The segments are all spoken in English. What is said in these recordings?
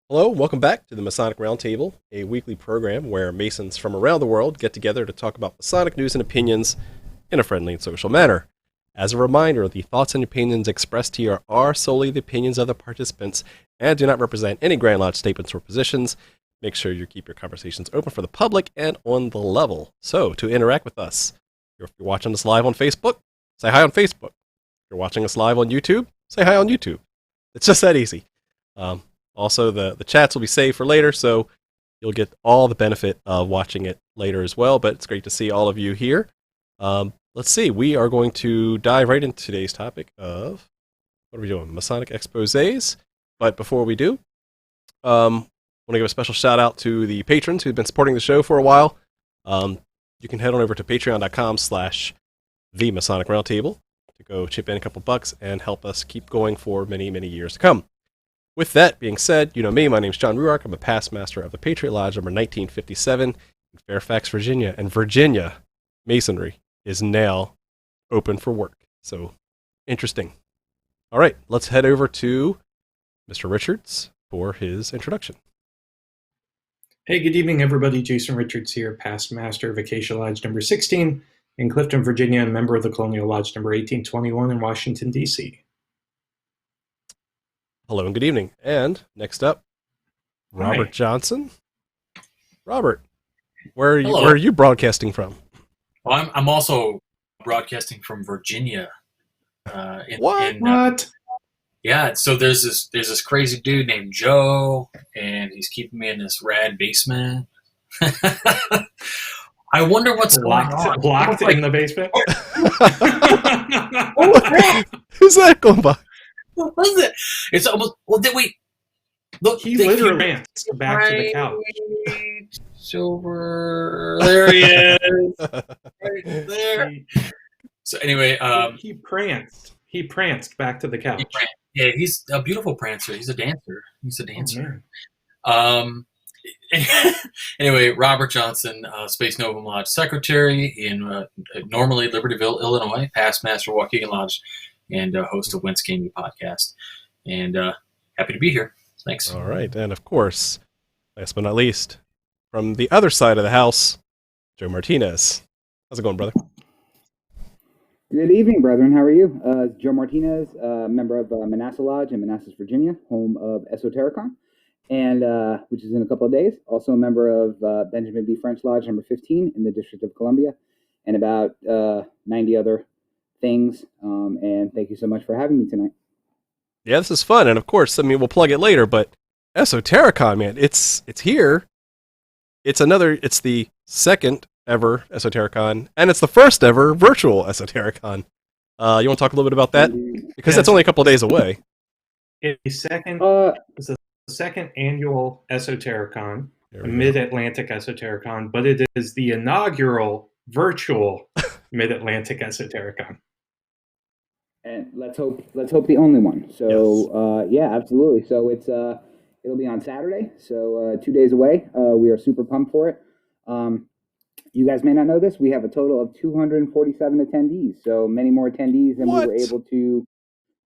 Hello, and welcome back to the Masonic Roundtable, a weekly program where Masons from around the world get together to talk about Masonic news and opinions in a friendly and social manner. As a reminder, the thoughts and opinions expressed here are solely the opinions of the participants and do not represent any Grand Lodge statements or positions. Make sure you keep your conversations open for the public and on the level. So, to interact with us, if you're watching us live on Facebook, say hi on Facebook. If you're watching us live on YouTube, say hi on YouTube. It's just that easy. Also, the chats will be saved for later, so you'll get all the benefit of watching it later as well, but it's great to see all of you here. Let's see, we are going to dive right into today's topic of, what are we doing, Masonic Exposés. But before we do, I want to give a special shout out to the patrons who've been supporting the show for a while. You can head on over to patreon.com/The Masonic Roundtable to go chip in a couple bucks and help us keep going for many, many years to come. With that being said, you know me, my name's John Ruark. I'm a past master of the Patriot Lodge number 1957 in Fairfax, Virginia. And Virginia Masonry is now open for work. So, interesting. All right, let's head over to Mr. Richards for his introduction. Hey, good evening, everybody. Jason Richards here, past master of Acacia Lodge number 16 in Clifton, Virginia, and member of the Colonial Lodge number 1821 in Washington, D.C. Hello and good evening. And next up, Robert Hi. Johnson. Robert, where are Hello. where are you broadcasting from? Well, I'm also broadcasting from Virginia. What? Yeah, so there's this crazy dude named Joe, and he's keeping me in this rad basement. I wonder what's going on. Locked in the basement? Who's that going by? What was it? It's almost. Well, did we look? He literally ran back to the couch. Over there he is, right there. So anyway, He pranced. He pranced back to the couch. Yeah, he's a beautiful prancer. He's a dancer. He's a dancer. Oh, Anyway, Robert Johnson, Space Novum Lodge Secretary in normally Libertyville, Illinois, past master of Waukegan Lodge, and host of Wentz Gaming Podcast. And happy to be here. Thanks. All right, and of course, last but not least, from the other side of the house, Joe Martinez. How's it going, brother? Good evening, brethren. How are you? Joe Martinez, member of Manassas Lodge in Manassas, Virginia, home of Esotericon, and which is in a couple of days. Also a member of Benjamin B. French Lodge number 15 in the District of Columbia, and about 90 other things. And thank you so much for having me tonight. Yeah, this is fun, and of course, I mean, we'll plug it later, but Esotericon, man, it's here. It's the second ever Esotericon, and it's the first ever virtual Esotericon. You want to talk a little bit about that? Because that's only a couple of days away. It's the second annual Esotericon, Mid-Atlantic Esotericon, but it is the inaugural virtual Mid-Atlantic Esotericon. And let's hope the only one. So Yes. yeah, absolutely. So it'll be on Saturday. So 2 days away. We are super pumped for it. You guys may not know this. We have a total of 247 attendees. So many more attendees than we were able to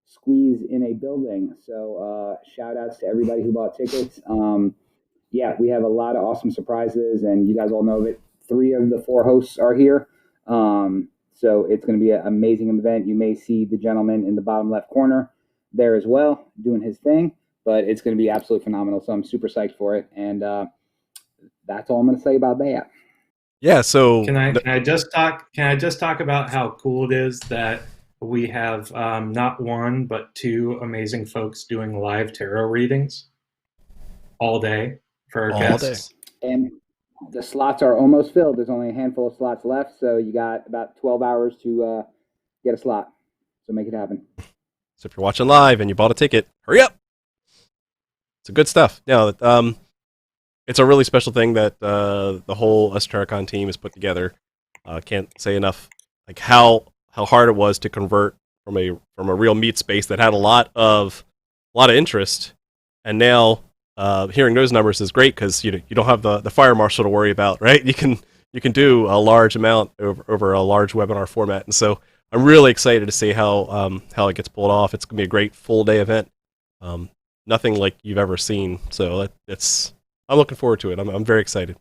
squeeze in a building. So shout outs to everybody who bought tickets. Yeah, we have a lot of awesome surprises, and you guys all know that 3 of the 4 hosts are here. So it's going to be an amazing event. You may see the gentleman in the bottom left corner there as well, doing his thing, but it's going to be absolutely phenomenal. So I'm super psyched for it. And that's all I'm going to say about that. Yeah, so Can I just talk about how cool it is that we have not one but 2 amazing folks doing live tarot readings all day for our guests. And the slots are almost filled. There's only a handful of slots left, so you got about 12 hours to get a slot. So make it happen. So if you're watching live and you bought a ticket, hurry up. It's good stuff. Now, it's a really special thing that the whole Esotericon team has put together. Can't say enough like how hard it was to convert from a real meat space that had a lot of interest, and now hearing those numbers is great because you don't have the fire marshal to worry about, right? You can do a large amount over a large webinar format, and so I'm really excited to see how it gets pulled off. It's gonna be a great full day event. nothing like you've ever seen. So I'm looking forward to it. I'm very excited.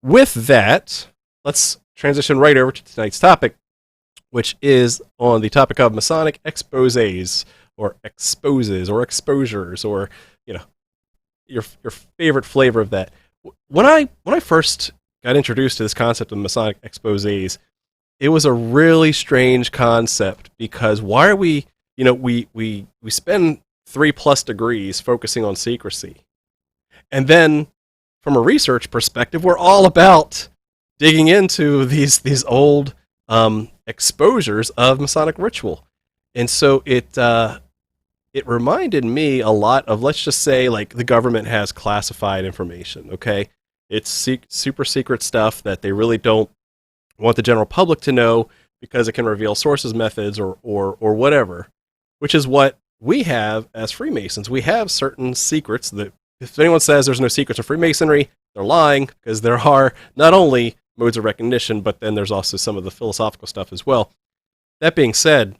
With that, let's transition right over to tonight's topic, which is on the topic of Masonic Exposés, or exposes, or exposures, or your favorite flavor of that. When I first got introduced to this concept of Masonic Exposés, it was a really strange concept, because why are we spend 3+ degrees focusing on secrecy, and then from a research perspective, we're all about digging into these old exposures of Masonic ritual. And so it reminded me a lot of, let's just say, like, the government has classified information, okay? It's super secret stuff that they really don't want the general public to know, because it can reveal sources, methods, or whatever, which is what we have as Freemasons. We have certain secrets that, if anyone says there's no secrets in Freemasonry, they're lying, because there are not only modes of recognition, but then there's also some of the philosophical stuff as well. That being said,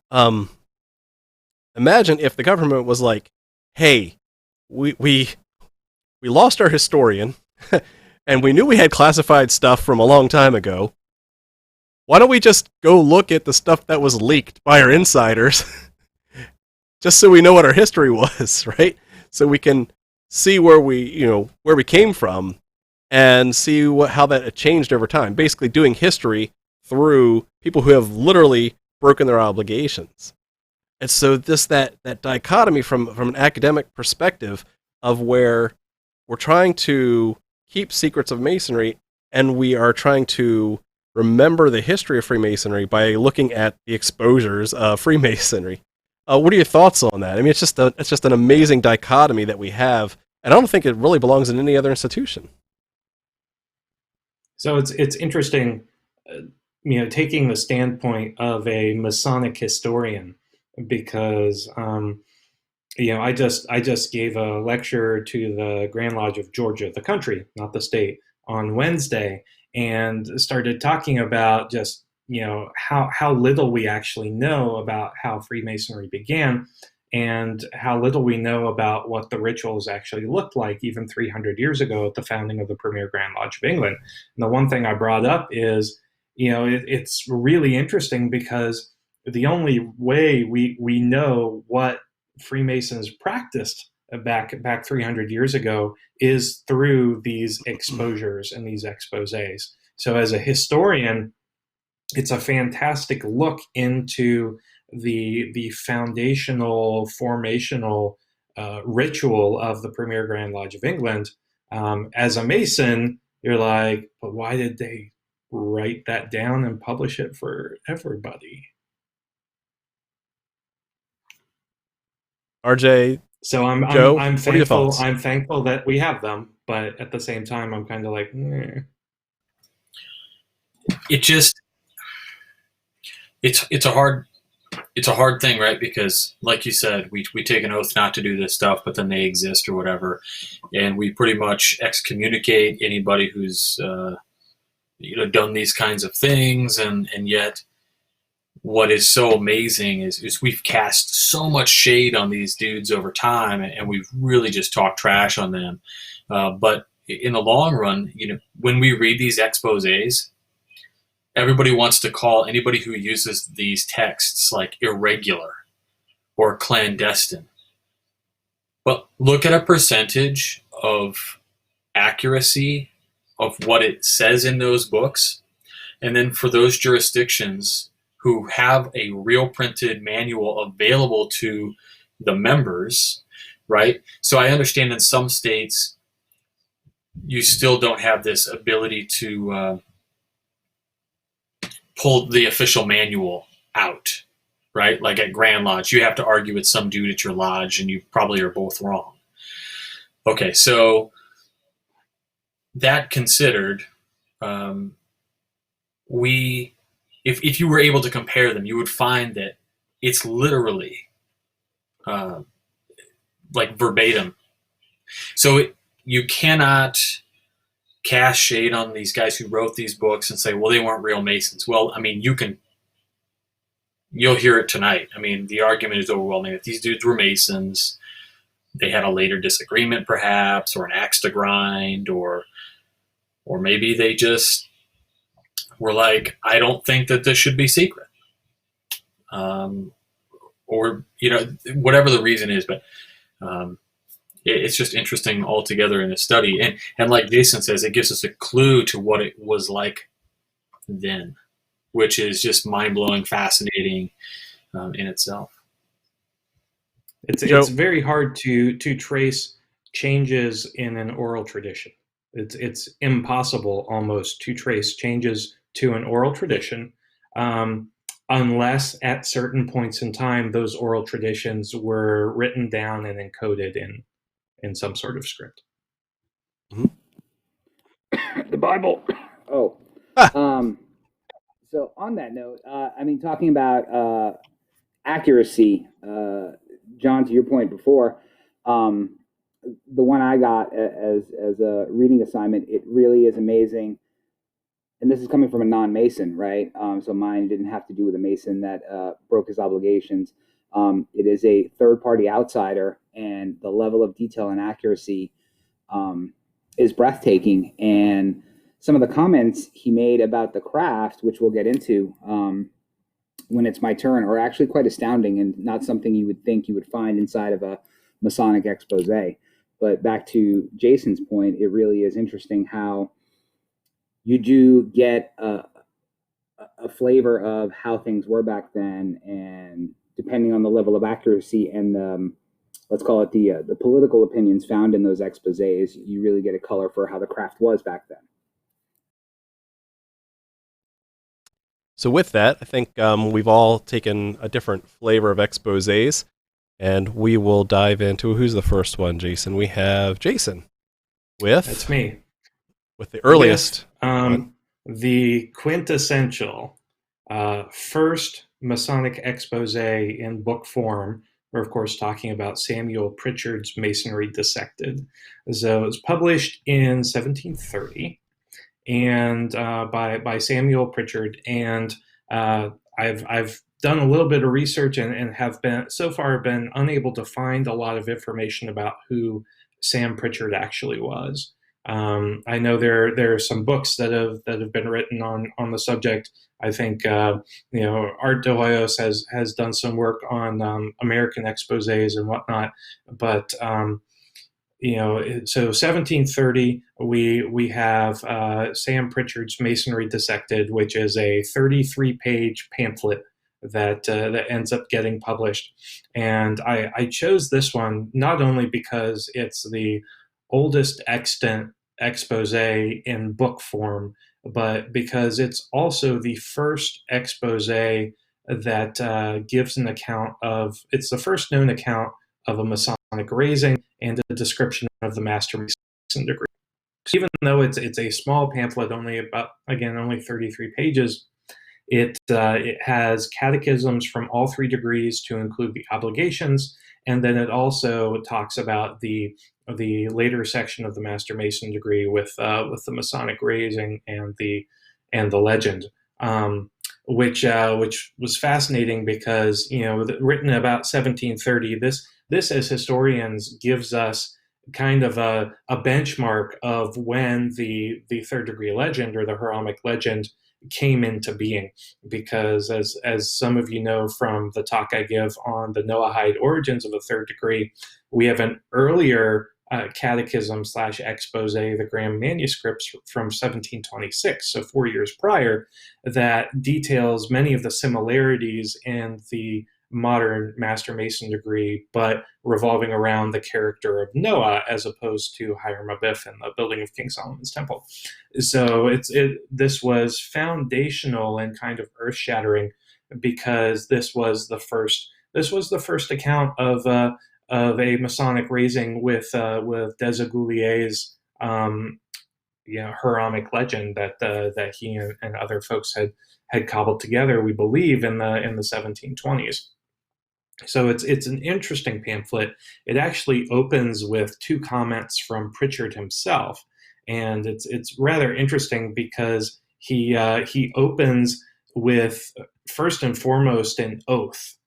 imagine if the government was like, hey, we lost our historian, and we knew we had classified stuff from a long time ago. Why don't we just go look at the stuff that was leaked by our insiders, just so we know what our history was, right? So we can see where we came from, and see how that had changed over time. Basically doing history through people who have literally broken their obligations. And so that dichotomy from an academic perspective of where we're trying to keep secrets of Masonry, and we are trying to remember the history of Freemasonry by looking at the exposures of Freemasonry. What are your thoughts on that? I mean, it's just an amazing dichotomy that we have, and I don't think it really belongs in any other institution. So it's interesting, taking the standpoint of a Masonic historian, because I just gave a lecture to the Grand Lodge of Georgia, the country, not the state, on Wednesday, and started talking about just how little we actually know about how Freemasonry began, and how little we know about what the rituals actually looked like even 300 years ago at the founding of the premier Grand Lodge of England. And the one thing I brought up is, it's really interesting, because the only way we know what Freemasons practiced back 300 years ago is through these exposures and these exposés. So as a historian, it's a fantastic look into the foundational, formational ritual of the premier Grand Lodge of England. As a Mason, you're like, but why did they write that down and publish it for everybody? RJ, so I'm Joe, I'm what are your thankful. thoughts? I'm thankful that we have them, but at the same time, I'm kind of like, It's a hard thing, right? Because, like you said, we take an oath not to do this stuff, but then they exist or whatever, and we pretty much excommunicate anybody who's done these kinds of things, and yet what is so amazing is we've cast so much shade on these dudes over time, and we've really just talked trash on them. But in the long run, when we read these exposés, everybody wants to call anybody who uses these texts like irregular or clandestine. But look at a percentage of accuracy of what it says in those books. And then for those jurisdictions who have a real printed manual available to the members, right? So I understand in some states, you still don't have this ability to pull the official manual out, right? Like at Grand Lodge, you have to argue with some dude at your lodge, and you probably are both wrong. Okay, so that considered, if you were able to compare them, you would find that it's literally like verbatim. So you cannot cast shade on these guys who wrote these books and say, well, they weren't real Masons. Well, I mean, you'll hear it tonight. I mean, the argument is overwhelming. If these dudes were Masons, they had a later disagreement, perhaps, or an axe to grind, or maybe they just were like, I don't think that this should be secret. Or, whatever the reason is, but it's just interesting altogether in the study. And like Jason says, it gives us a clue to what it was like then, which is just mind-blowing, fascinating in itself. It's very hard to trace changes in an oral tradition. It's impossible almost to trace changes to an oral tradition unless at certain points in time those oral traditions were written down and encoded in some sort of script. The Bible. Oh. So on that note, talking about accuracy, John, to your point before, the one I got as a reading assignment, it really is amazing. And this is coming from a non-Mason, right? So mine didn't have to do with a Mason that broke his obligations. It is a third-party outsider, and the level of detail and accuracy is breathtaking. And some of the comments he made about the craft, which we'll get into when it's my turn, are actually quite astounding and not something you would think you would find inside of a Masonic Exposé. But back to Jason's point, it really is interesting how you do get a flavor of how things were back then, and depending on the level of accuracy and let's call it the political opinions found in those exposés, you really get a color for how the craft was back then. So with that, I think we've all taken a different flavor of exposés, and we will dive into who's the first one, Jason. We have Jason with... That's me. With the earliest. The quintessential first Masonic exposé in book form. We're, of course, talking about Samuel Pritchard's Masonry Dissected. So it was published in 1730 and by Samuel Pritchard. And I've done a little bit of research and have been so far been unable to find a lot of information about who Sam Pritchard actually was. I know there are some books that have been written on the subject. I think Art de Hoyos has done some work on American exposés and whatnot. But so 1730, we have Sam Pritchard's Masonry Dissected, which is a 33-page pamphlet that ends up getting published. And I chose this one not only because it's the oldest extant exposé in book form, but because it's also the first exposé that gives an account of, it's the first known account of a Masonic raising and a description of the Master Mason degree. So even though it's a small pamphlet, only 33 pages, it has catechisms from all three degrees to include the obligations, and then it also talks about the later section of the Master Mason degree with the Masonic raising and the legend, which was fascinating because written about 1730. This as historians gives us kind of a benchmark of when the third degree legend or the Heramic legend came into being, because as some of you know from the talk I give on the Noahide origins of the third degree, we have an earlier catechism / expose, the Graham manuscripts from 1726, so 4 years prior, that details many of the similarities in the modern Master Mason degree, but revolving around the character of Noah as opposed to Hiram Abiff and the building of King Solomon's temple. So this was foundational and kind of earth-shattering because this was the first account of a Masonic raising with Desaguliers' Heramic legend that he and other folks had cobbled together, we believe, in the 1720s. So it's an interesting pamphlet. It actually opens with 2 comments from Pritchard himself, and it's rather interesting because he opens with, first and foremost, an oath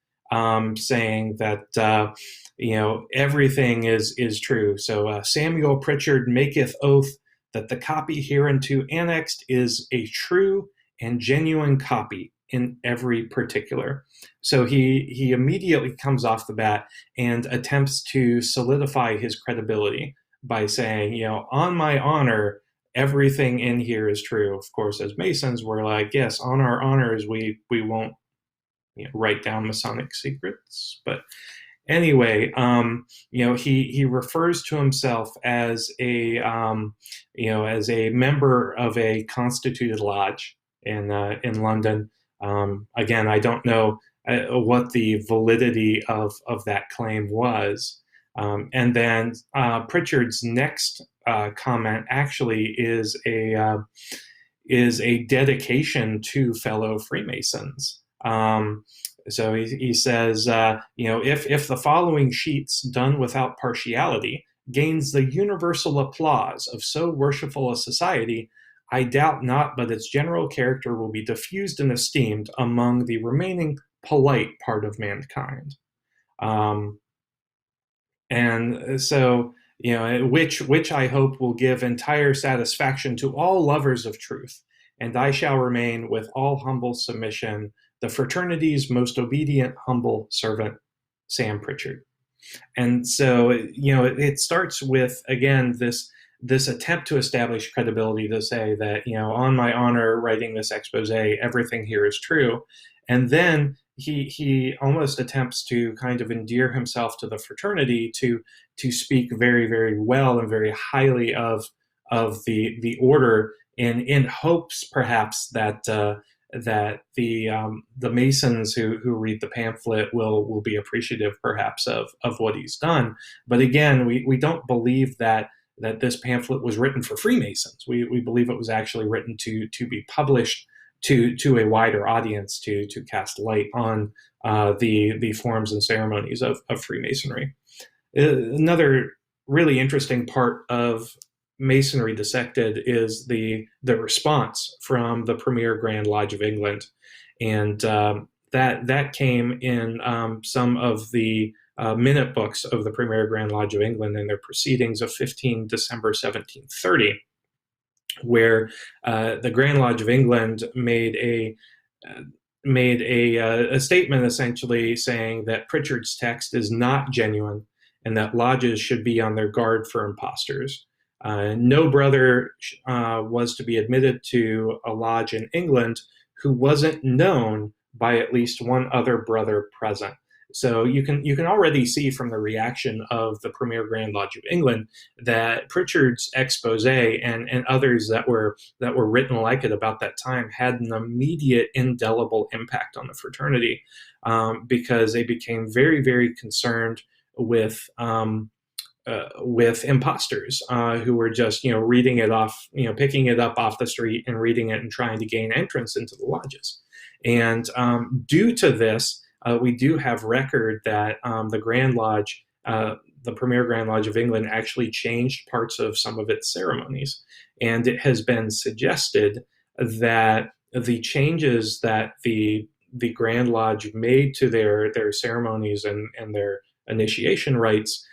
saying that everything is true. So Samuel Pritchard maketh oath that the copy hereunto annexed is a true and genuine copy in every particular. So he immediately comes off the bat and attempts to solidify his credibility by saying, on my honor, everything in here is true. Of course, as Masons, we're like, yes, on our honors, we won't write down Masonic secrets. But anyway, he refers to himself as a member of a constituted lodge in London. Again, I don't know what the validity of that claim was. And then Pritchard's next comment actually is a dedication to fellow Freemasons. So he says, if the following sheets done without partiality gains the universal applause of so worshipful a society, I doubt not but its general character will be diffused and esteemed among the remaining polite part of mankind. And so, which I hope will give entire satisfaction to all lovers of truth, and I shall remain with all humble submission the fraternity's most obedient, humble servant, Sam Pritchard. And so, it starts with, again, this attempt to establish credibility, to say that, on my honor, writing this expose, everything here is true. And then he almost attempts to kind of endear himself to the fraternity, to speak very, very well and very highly of the order, in hopes perhaps that the Masons who read the pamphlet will be appreciative perhaps of what he's done. But again, we don't believe that this pamphlet was written for Freemasons. We believe it was actually written to be published to a wider audience, to cast light on the forms and ceremonies of Freemasonry. Another really interesting part of Masonry Dissected is the response from the Premier Grand Lodge of England, and that came in some of the minute books of the Premier Grand Lodge of England in their proceedings of 15 December 1730, where the Grand Lodge of England made a statement essentially saying that Pritchard's text is not genuine and that lodges should be on their guard for impostors. No brother was to be admitted to a lodge in England who wasn't known by at least one other brother present. So you can already see from the reaction of the Premier Grand Lodge of England that Pritchard's expose and others that were written like it about that time had an immediate indelible impact on the fraternity, because they became very, very concerned with imposters who were just reading it off, picking it up off the street and reading it and trying to gain entrance into the lodges. And due to this, we do have record that the Grand Lodge, the Premier Grand Lodge of England, actually changed parts of some of its ceremonies. And it has been suggested that the changes that the Grand Lodge made to their ceremonies and their initiation rites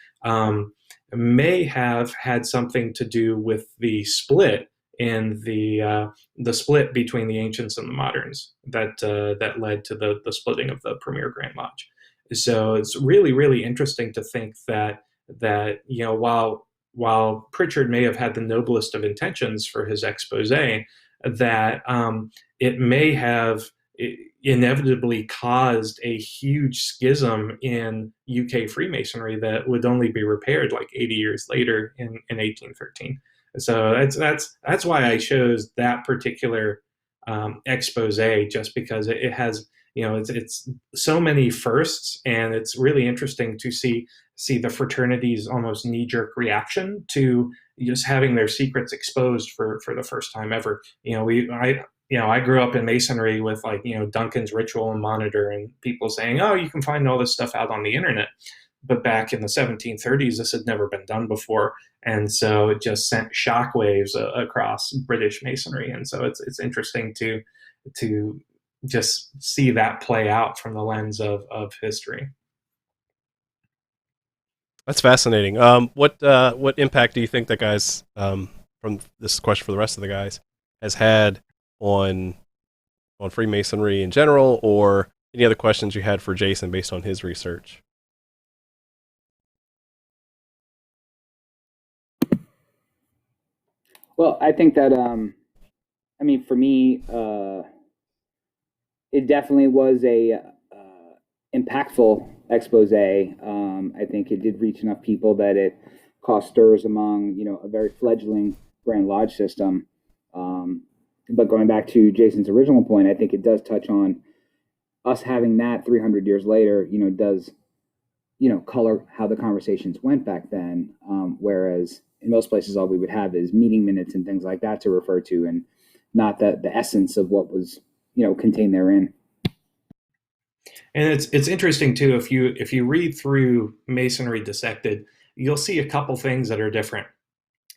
may have had something to do with the split in the split between the ancients and the moderns that led to the splitting of the Premier Grand Lodge. So it's really, really interesting to think that while Pritchard may have had the noblest of intentions for his expose, that it may have inevitably caused a huge schism in UK Freemasonry that would only be repaired like 80 years later in 1813. So that's why I chose that particular expose, just because it has, it's so many firsts, and it's really interesting to see the fraternity's almost knee-jerk reaction to just having their secrets exposed for the first time ever. I grew up in Masonry with Duncan's Ritual and Monitor, and people saying, oh, you can find all this stuff out on the internet. But back in the 1730s, this had never been done before. And so it just sent shockwaves across British Masonry. And so it's interesting to just see that play out from the lens of history. That's fascinating. What impact do you think that guys, from this question for the rest of the guys, has had on Freemasonry in general, or any other questions you had for Jason based on his research? Well, I think that, I mean, for me, it definitely was a impactful expose. I think it did reach enough people that it caused stirs among, a very fledgling Grand Lodge system. But going back to Jason's original point, I think it does touch on us having that 300 years later, does, color how the conversations went back then. Whereas in most places, all we would have is meeting minutes and things like that to refer to, and not the essence of what was, contained therein. And it's interesting too, if you read through Masonry Dissected, you'll see a couple things that are different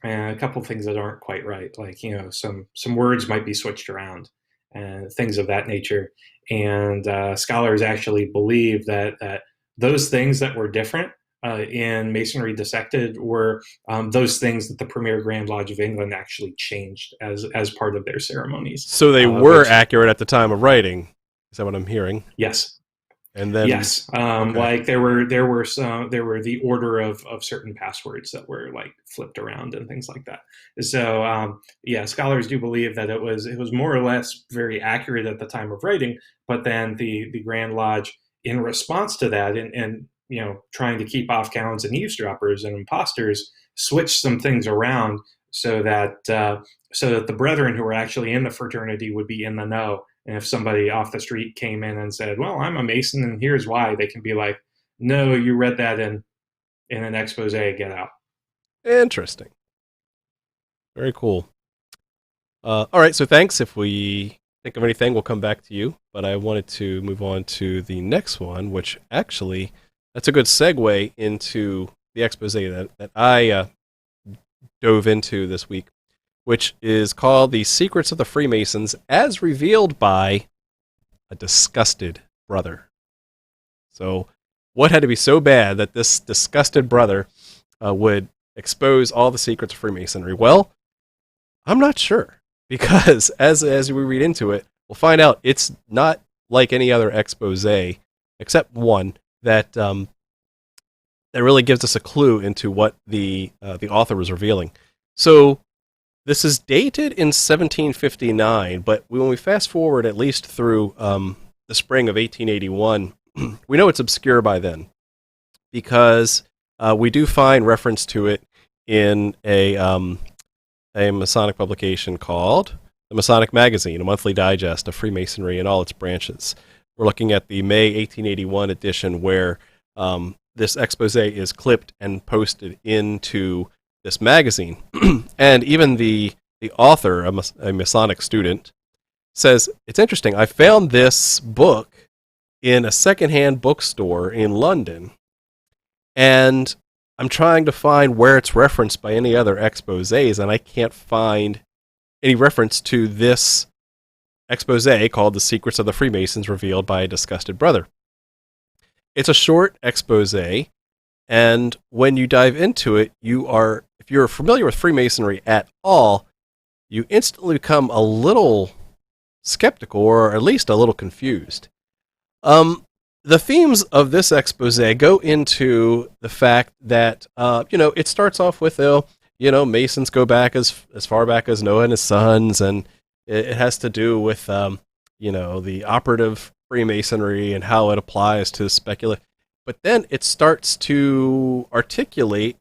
and a couple things that aren't quite right. Like, some words might be switched around and things of that nature. And scholars actually believe that those things that were different in Masonry Dissected were those things that the Premier Grand Lodge of England actually changed as part of their ceremonies. So they were accurate at the time of writing. Is that what I'm hearing? Yes. And then yes, okay. Like there were the order of certain passwords that were like flipped around and things like that. So scholars do believe that it was more or less very accurate at the time of writing, but then the Grand Lodge, in response to that, and trying to keep off counts and eavesdroppers and imposters, switched some things around so that the brethren who were actually in the fraternity would be in the know. And if somebody off the street came in and said, well, I'm a Mason and here's why, they can be like, no, you read that in an expose, get out. Interesting. Very cool. All right, so thanks. If we think of anything, we'll come back to you. But I wanted to move on to the next one, which actually, that's a good segue into the expose that I dove into this week, which is called The Secrets of the Freemasons as Revealed by a Disgusted Brother. So what had to be so bad that this disgusted brother would expose all the secrets of Freemasonry? Well, I'm not sure, because as we read into it, we'll find out it's not like any other expose, except one that really gives us a clue into what the author was revealing. So this is dated in 1759, but when we fast forward at least through the spring of 1881, we know it's obscure by then, because we do find reference to it in a Masonic publication called the Masonic Magazine, a monthly digest of Freemasonry and all its branches. We're looking at the May 1881 edition, where this expose is clipped and posted into this magazine. And even the author, a Masonic student, says, it's interesting, I found this book in a secondhand bookstore in London, and I'm trying to find where it's referenced by any other exposés, and I can't find any reference to this expose called The Secrets of the Freemasons Revealed by a Disgusted Brother. It's a short expose, and when you dive into it, if you're familiar with Freemasonry at all, you instantly become a little skeptical, or at least a little confused. The themes of this expose go into the fact that, it starts off with, Masons go back as far back as Noah and his sons, and it has to do with, the operative Freemasonry and how it applies to speculative. But then it starts to articulate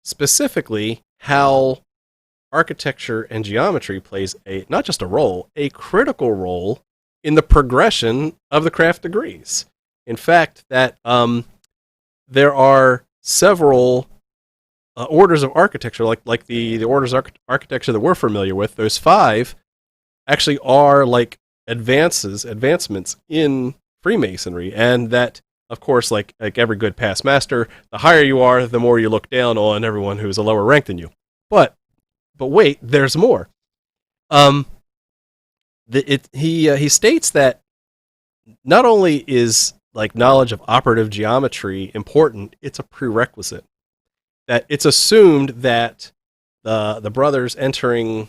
specifically how architecture and geometry plays not just a role, a critical role in the progression of the craft degrees. In fact, that there are several orders of architecture, like the orders of architecture that we're familiar with. Those 5 actually are like advancements in Freemasonry, and that, of course, like every good past master, the higher you are, the more you look down on everyone who's a lower rank than you. But wait, there's more. He states that not only is like knowledge of operative geometry important, it's a prerequisite. That it's assumed that the brothers entering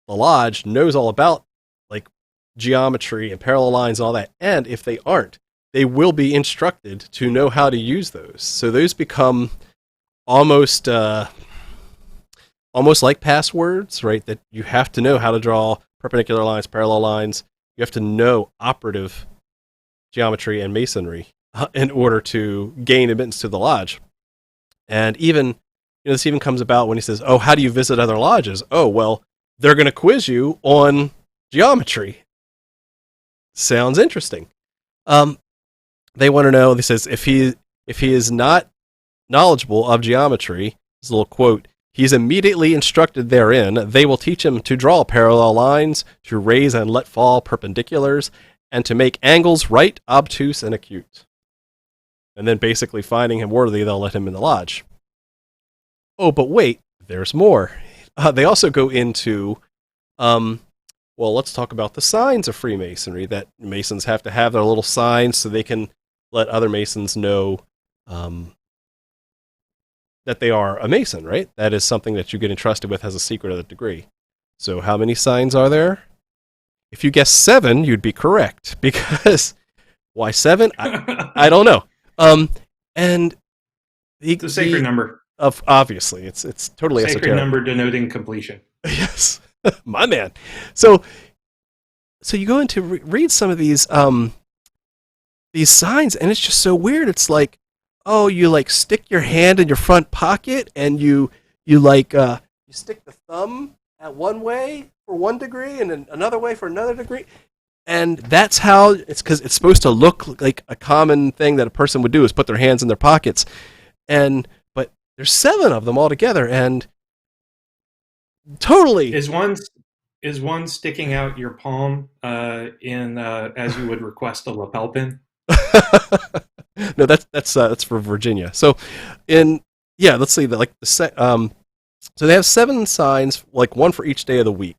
the lodge knows all about like geometry and parallel lines and all that. And if they aren't, they will be instructed to know how to use those. So those become almost like passwords, right? That you have to know how to draw perpendicular lines, parallel lines. You have to know operative geometry and masonry in order to gain admittance to the lodge. And even, this even comes about when he says, oh, how do you visit other lodges? Oh, well, they're going to quiz you on geometry. Sounds interesting. They want to know, he says, if he is not knowledgeable of geometry, this little quote, he's immediately instructed therein. They will teach him to draw parallel lines, to raise and let fall perpendiculars, and to make angles right, obtuse, and acute. And then basically finding him worthy, they'll let him in the lodge. Oh, but wait, there's more. They also go into, well, let's talk about the signs of Freemasonry, that Masons have to have their little signs so they can let other Masons know that they are a Mason, right? That is something that you get entrusted with as a secret of the degree. So how many signs are there? If you guess 7, you'd be correct, because why 7? I don't know. And it's a sacred number. Obviously, it's totally sacred esoteric. Number denoting completion. Yes, my man. So you go into read some of these signs, and it's just so weird. It's like, oh, you like stick your hand in your front pocket, and you like you stick the thumb at one way for 1 degree, and then another way for another degree. And that's how it's, because it's supposed to look like a common thing that a person would do, is put their hands in their pockets. But there's 7 of them altogether, and totally is one sticking out your palm in as you would request a lapel pin? No, that's for Virginia. So let's see so they have 7 signs, like 1 for each day of the week.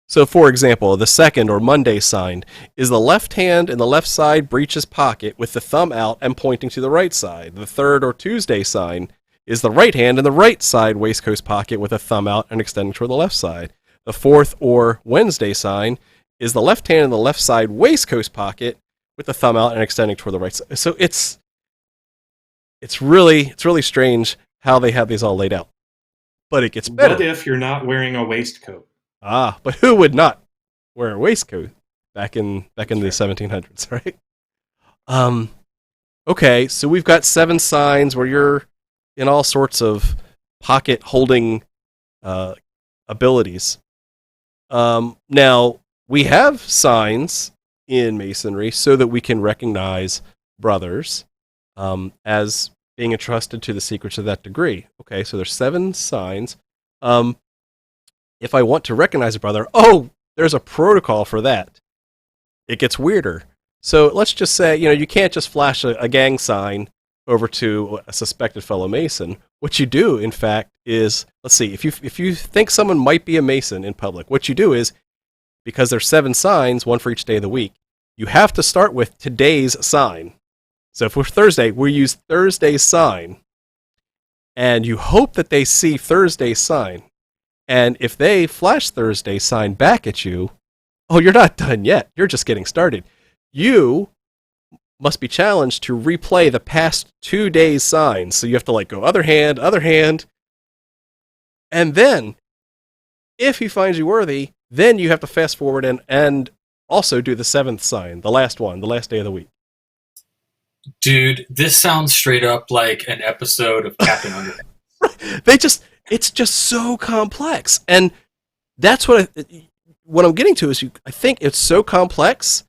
So, for example, the second or Monday sign is the left hand in the left side breeches pocket with the thumb out and pointing to the right side. The third or Tuesday sign is the right hand in the right side waistcoat pocket with a thumb out and extending toward the left side. The fourth or Wednesday sign is the left hand in the left side waistcoat pocket with the thumb out and extending toward the right side. So it's really strange how they have these all laid out. But it gets better. What if you're not wearing a waistcoat? But who would not wear a waistcoat back in the 1700s, right? Okay, so we've got 7 signs where you're in all sorts of pocket holding abilities. Now, we have signs in Masonry so that we can recognize brothers as being entrusted to the secrets of that degree. Okay, so there's 7 signs. If I want to recognize a brother, there's a protocol for that. It gets weirder. So let's just say, you can't just flash a gang sign over to a suspected fellow Mason. What you do, in fact, is, let's see, if you think someone might be a Mason in public, what you do is, because there's 7 signs, 1 for each day of the week, you have to start with today's sign. So if we're Thursday, we use Thursday's sign, and you hope that they see Thursday's sign. And if they flash Thursday's sign back at you, you're not done yet. You're just getting started. You must be challenged to replay the past 2 days' signs. So you have to go other hand. And then, if he finds you worthy, then you have to fast forward and also do the 7th sign, the last one, the last day of the week. Dude, this sounds straight up like an episode of Captain Underpants. It's just so complex. And that's what I'm getting to is I think it's so complex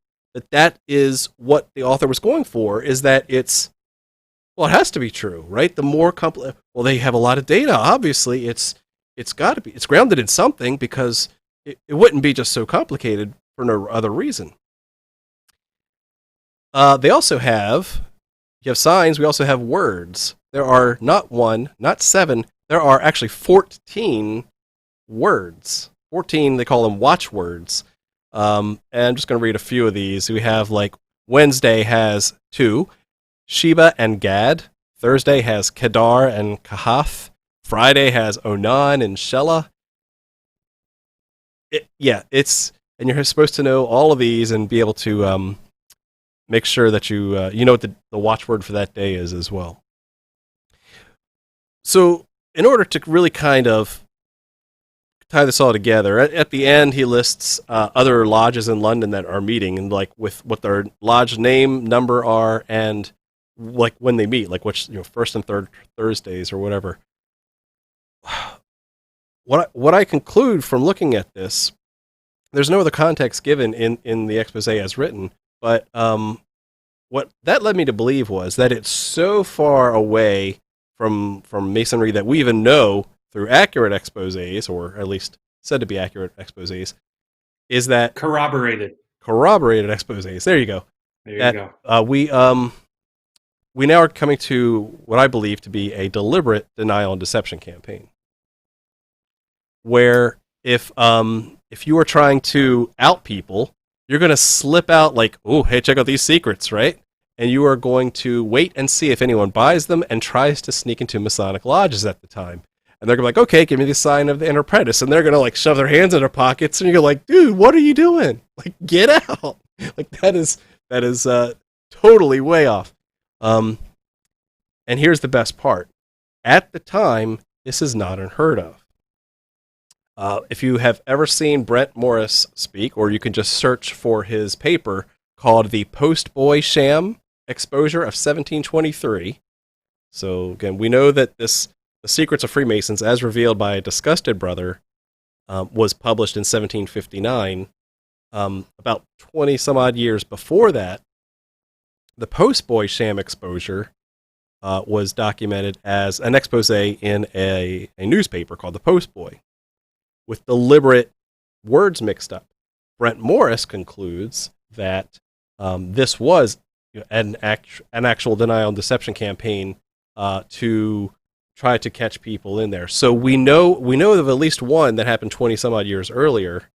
that is what the author was going for, is that it has to be true, right? The more complex, they have a lot of data. Obviously, it's got to be. It's grounded in something, because it wouldn't be just so complicated for no other reason. They also have, you have signs, we also have words. There are not 1, not 7, there are actually 14 words. 14, they call them watchwords. And I'm just going to read a few of these. We have Wednesday has 2, Sheba and Gad. Thursday has Kedar and Kahath. Friday has Onan and Shelah. And you're supposed to know all of these and be able to make sure that you know what the watchword for that day is as well. So in order to really kind of tie this all together, at the end he lists other lodges in London that are meeting, and like with what their lodge name, number are, and like when they meet, like which, first and third Thursdays or whatever. What I conclude from looking at this, there's no other context given in the expose as written, but what that led me to believe was that it's so far away from Masonry that we even know through accurate exposés, or at least said to be accurate exposés, is that corroborated exposés. There you go. There you go. We now are coming to what I believe to be a deliberate denial and deception campaign, where if you are trying to out people, you're going to slip out like, oh, hey, check out these secrets, right? And you are going to wait and see if anyone buys them and tries to sneak into Masonic lodges at the time. And they're going to be like, okay, give me the sign of the inner apprentice. And they're going to like shove their hands in their pockets. And you're like, dude, what are you doing? Like, get out. Like that is totally way off. And here's the best part. At the time, this is not unheard of. If you have ever seen Brent Morris speak, or you can just search for his paper called The Postboy Sham Exposure of 1723. So again, we know that The Secrets of Freemasons, as revealed by a disgusted brother, was published in 1759. About 20 some odd years before that, the Postboy Sham Exposure was documented as an expose in a newspaper called The Postboy, with deliberate words mixed up. Brent Morris concludes that this was an actual denial and deception campaign to try to catch people in there. So we know of at least one that happened 20 some odd years earlier.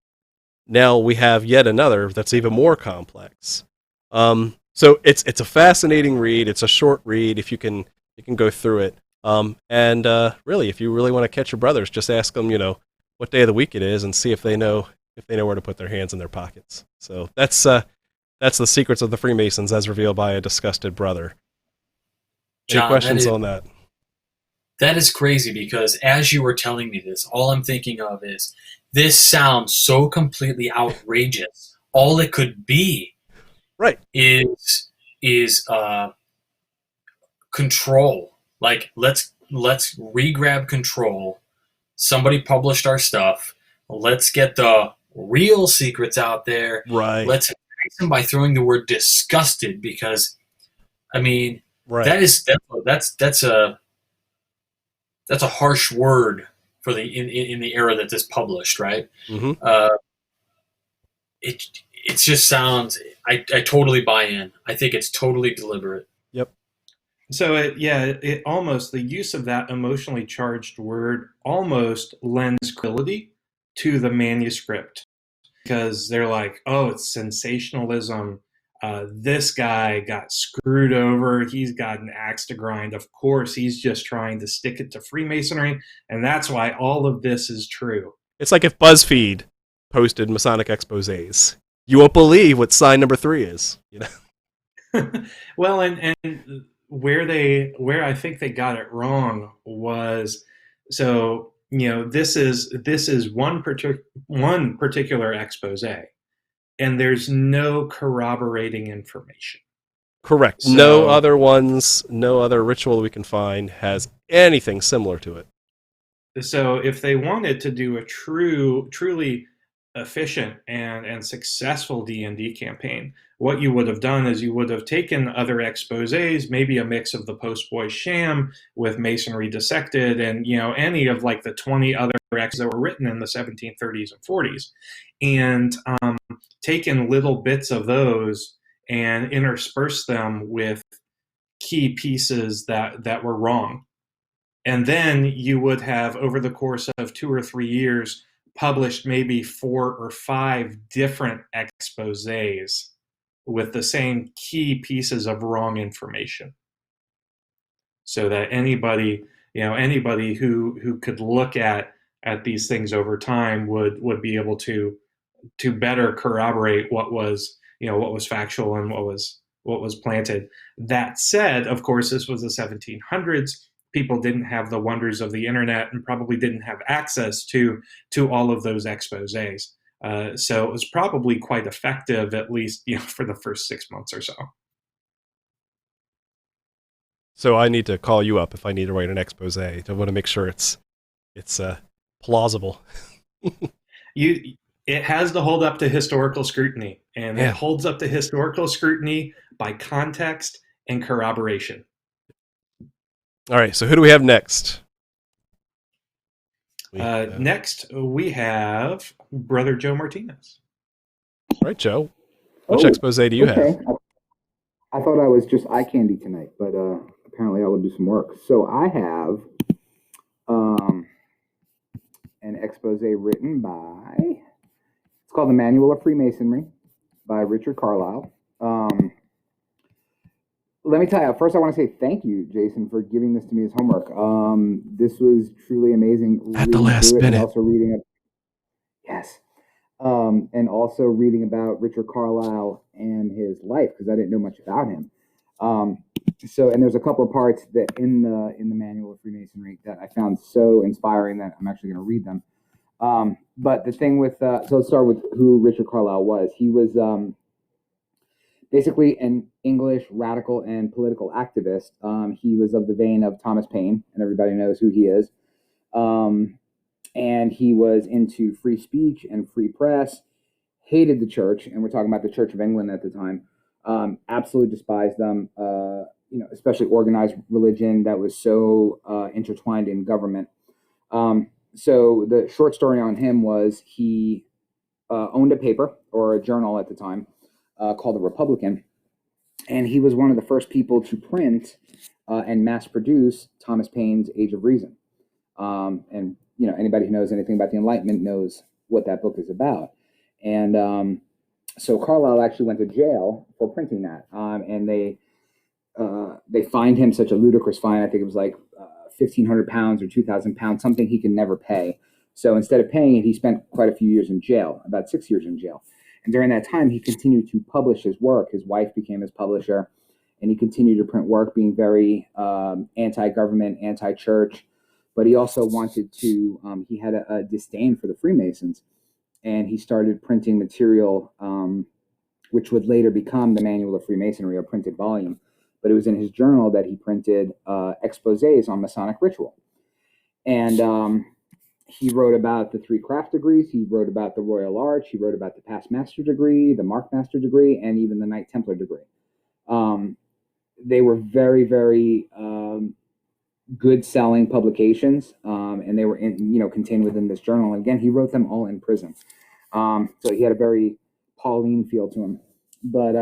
Now we have yet another that's even more complex. So it's a fascinating read. It's a short read if you can go through it. And really, if you really want to catch your brothers, just ask them, what day of the week it is, and see if they know where to put their hands in their pockets. So that's the Secrets of the Freemasons as revealed by a disgusted brother. Any John, questions on that? That is crazy, because as you were telling me this, all I'm thinking of is, this sounds so completely outrageous. All it could be, right, is control. Like, let's re-grab control. Somebody published our stuff. Let's get the real secrets out there. Right. Let's increase them by throwing the word disgusted, because, I mean, right. that's a harsh word for in the era that this published, right? Mm-hmm. It just sounds. I totally buy in. I think it's totally deliberate. Yep. So it almost, the use of that emotionally charged word almost lends credibility to the manuscript, because they're like, oh, it's sensationalism. This guy got screwed over. He's got an axe to grind. Of course, he's just trying to stick it to Freemasonry, and that's why all of this is true. It's like if BuzzFeed posted Masonic Exposés. You won't believe what sign number 3 is. Well, and where I think they got it wrong was, so this is one particular expose, and there's no corroborating information. Correct. So, no other ritual we can find has anything similar to it. So if they wanted to do a truly efficient and successful D&D campaign, what you would have done is you would have taken other exposés, maybe a mix of the Postboy Sham with Masonry Dissected, and any of like the 20 other exposés that were written in the 1730s and 40s, and taken little bits of those and interspersed them with key pieces that were wrong. And then you would have, over the course of 2 or 3 years, published maybe 4 or 5 different exposés with the same key pieces of wrong information, so that anybody who could look at these things over time would be able to better corroborate what was factual and what was planted. That said, of course, this was the 1700s. People didn't have the wonders of the internet and probably didn't have access to all of those exposés. So it was probably quite effective, at least for the first 6 months or so. So I need to call you up if I need to write an expose. I want to make sure it's plausible. It has to hold up to historical scrutiny, and it holds up to historical scrutiny by context and corroboration. All right, so who do we have next? Next, we have Brother Joe Martinez. All right, Joe. Which expose do you have? I thought I was just eye candy tonight, but apparently I will do some work. So I have an expose written by, it's called The Manual of Freemasonry by Richard Carlisle. Let me tell you, first I want to say thank you, Jason, for giving this to me as homework. This was truly amazing. At the last minute. And also reading and also reading about Richard Carlisle and his life, because I didn't know much about him. And there's a couple of parts that in the Manual of Freemasonry that I found so inspiring that I'm actually going to read them. But the thing with so let's start with who Richard Carlisle was. He was basically an English radical and political activist. He was of the vein of Thomas Paine, and everybody knows who he is. And he was into free speech and free press, hated the church, and we're talking about the Church of England at the time. Absolutely despised them, especially organized religion that was so intertwined in government. So the short story on him was he owned a paper or a journal at the time called The Republican, and he was one of the first people to print and mass produce Thomas Paine's Age of Reason. And anybody who knows anything about the Enlightenment knows what that book is about. And so Carlisle actually went to jail for printing that, and they fined him such a ludicrous fine. I think it was like 1,500 pounds or 2,000 pounds, something he could never pay. So instead of paying it, he spent quite a few years in jail, about 6 years in jail. And during that time, he continued to publish his work. His wife became his publisher, and he continued to print work, being very anti-government, anti-church. But he also wanted to, he had a disdain for the Freemasons, and he started printing material, which would later become the Manual of Freemasonry, a printed volume. But it was in his journal that he printed exposés on Masonic ritual. And he wrote about the 3 craft degrees. He wrote about the Royal Arch. He wrote about the Past Master degree, the Mark Master degree, and even the Knight Templar degree. They were very, very good selling publications, and they were contained within this journal. And again, he wrote them all in prison. So he had a very Pauline feel to him. But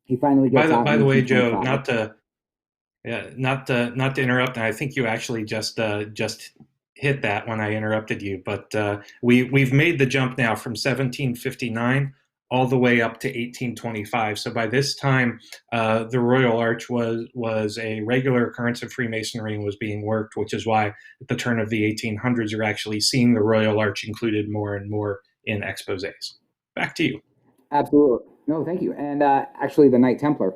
he finally gets out. By the way, Joe, not to interrupt. And I think you actually just hit that when I interrupted you. But we've made the jump now from 1759 all the way up to 1825. So by this time, the Royal Arch was a regular occurrence of Freemasonry and was being worked, which is why at the turn of the 1800s, you're actually seeing the Royal Arch included more and more in exposés. Back to you. Absolutely. No, thank you. And actually the Knight Templar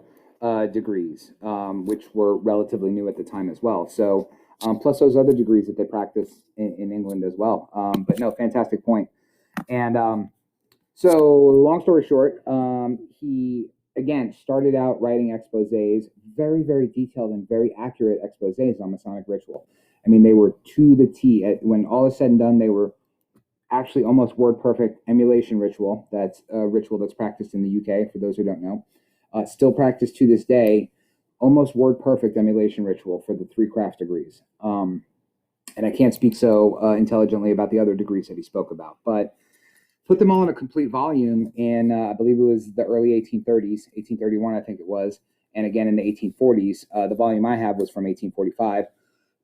degrees, which were relatively new at the time as well. So plus those other degrees that they practice in England as well. But no, fantastic point. And so long story short, he, again, started out writing exposés, very, very detailed and very accurate exposés on Masonic ritual. I mean, they were to the T. When all is said and done, they were actually almost word perfect emulation ritual. That's a ritual that's practiced in the UK, for those who don't know. Still practiced to this day, almost word perfect emulation ritual for the 3 craft degrees. And I can't speak so intelligently about the other degrees that he spoke about, but put them all in a complete volume in, I believe it was the early 1830s, 1831, I think it was. And again, in the 1840s, the volume I have was from 1845.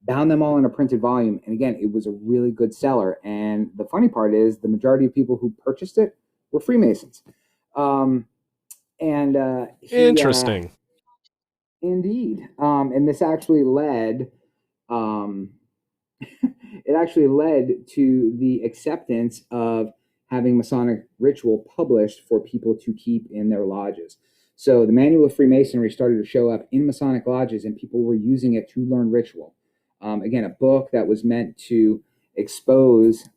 Bound them all in a printed volume. And again, it was a really good seller. And the funny part is the majority of people who purchased it were Freemasons. And And Interesting. Indeed. And this actually led, it actually led to the acceptance of having Masonic ritual published for people to keep in their lodges. So the Manual of Freemasonry started to show up in Masonic lodges, and people were using it to learn ritual. Again, a book that was meant to expose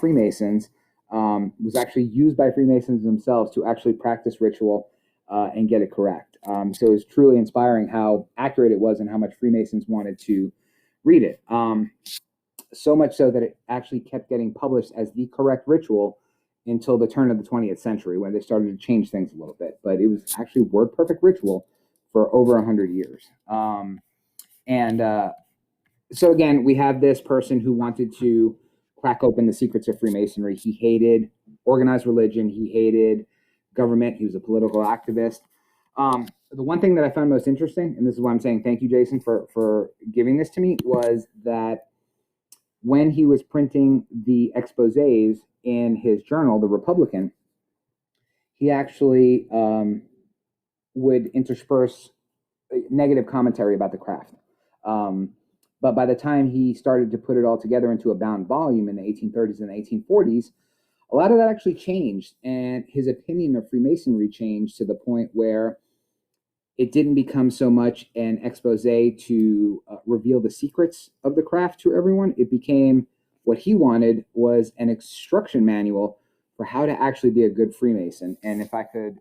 Freemasons was actually used by Freemasons themselves to actually practice ritual and get it correct. So it was truly inspiring how accurate it was and how much Freemasons wanted to read it. So much so that it actually kept getting published as the correct ritual until the turn of the 20th century, when they started to change things a little bit. But it was actually word perfect ritual for over 100 years. So again, we have this person who wanted to crack open the secrets of Freemasonry. He hated organized religion. He hated government. He was a political activist. The one thing that I found most interesting, and this is why I'm saying thank you, Jason, for giving this to me, was that when he was printing the exposés in his journal, The Republican, he actually would intersperse negative commentary about the craft. But by the time he started to put it all together into a bound volume in the 1830s and 1840s, a lot of that actually changed, and his opinion of Freemasonry changed to the point where it didn't become so much an expose to reveal the secrets of the craft to everyone. It became, what he wanted was an instruction manual for how to actually be a good Freemason. And if I could,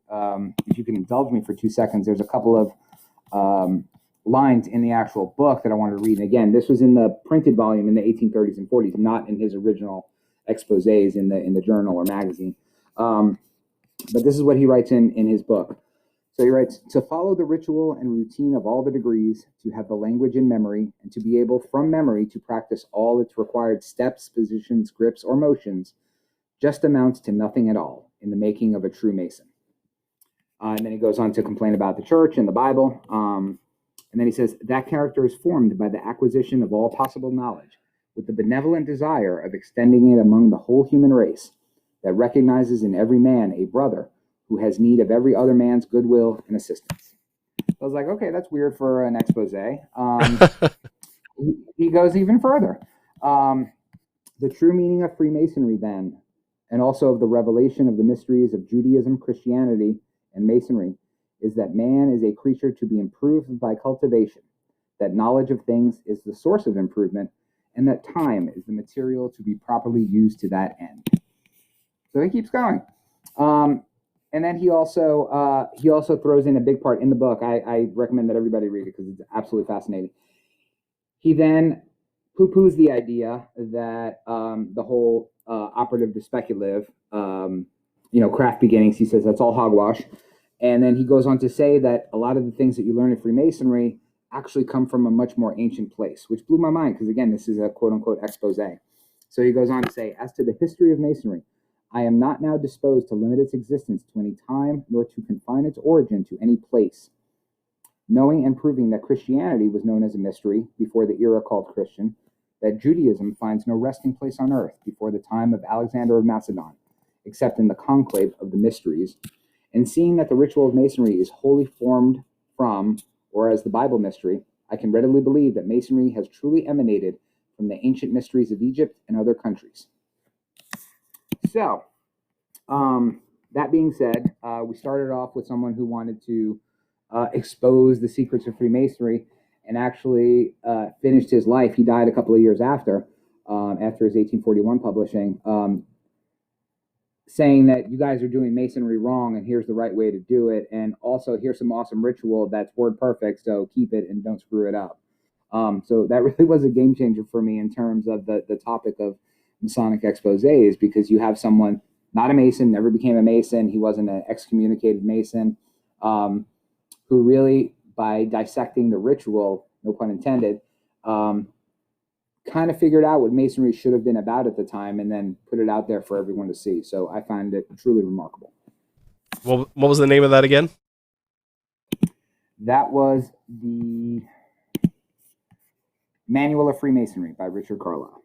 if you can indulge me for 2 seconds, there's a couple of lines in the actual book that I wanted to read. And again, this was in the printed volume in the 1830s and 40s, not in his original exposés in the journal or magazine. But this is what he writes in his book. So he writes, to follow the ritual and routine of all the degrees, to have the language in memory, and to be able from memory to practice all its required steps, positions, grips, or motions, just amounts to nothing at all in the making of a true Mason. And then he goes on to complain about the church and the Bible. And then he says, that character is formed by the acquisition of all possible knowledge, with the benevolent desire of extending it among the whole human race, that recognizes in every man a brother who has need of every other man's goodwill and assistance. I was like, okay, that's weird for an expose. He goes even further. The true meaning of Freemasonry, then, and also of the revelation of the mysteries of Judaism, Christianity, and Masonry, is that man is a creature to be improved by cultivation, that knowledge of things is the source of improvement, and that time is the material to be properly used to that end. So he keeps going. And then he also throws in a big part in the book. I recommend that everybody read it because it's absolutely fascinating. He then poo-poos the idea that the whole operative to speculative, craft beginnings, he says that's all hogwash. And then he goes on to say that a lot of the things that you learn in Freemasonry actually come from a much more ancient place, which blew my mind because, again, this is a quote-unquote expose. So he goes on to say, as to the history of Masonry, I am not now disposed to limit its existence to any time, nor to confine its origin to any place. Knowing and proving that Christianity was known as a mystery before the era called Christian, that Judaism finds no resting place on earth before the time of Alexander of Macedon, except in the conclave of the mysteries, and seeing that the ritual of Masonry is wholly formed from, or as the Bible mystery, I can readily believe that Masonry has truly emanated from the ancient mysteries of Egypt and other countries. So, that being said, we started off with someone who wanted to expose the secrets of Freemasonry and actually finished his life. He died a couple of years after his 1841 publishing, saying that you guys are doing Masonry wrong and here's the right way to do it. And also here's some awesome ritual that's word perfect, so keep it and don't screw it up. So that really was a game changer for me in terms of the topic of Masonic Exposés, because you have someone, not a Mason, never became a Mason, he wasn't an excommunicated Mason, who really, by dissecting the ritual, no pun intended, kind of figured out what Masonry should have been about at the time and then put it out there for everyone to see. So I find it truly remarkable. What was the name of that again? That was the Manual of Freemasonry by Richard Carlisle.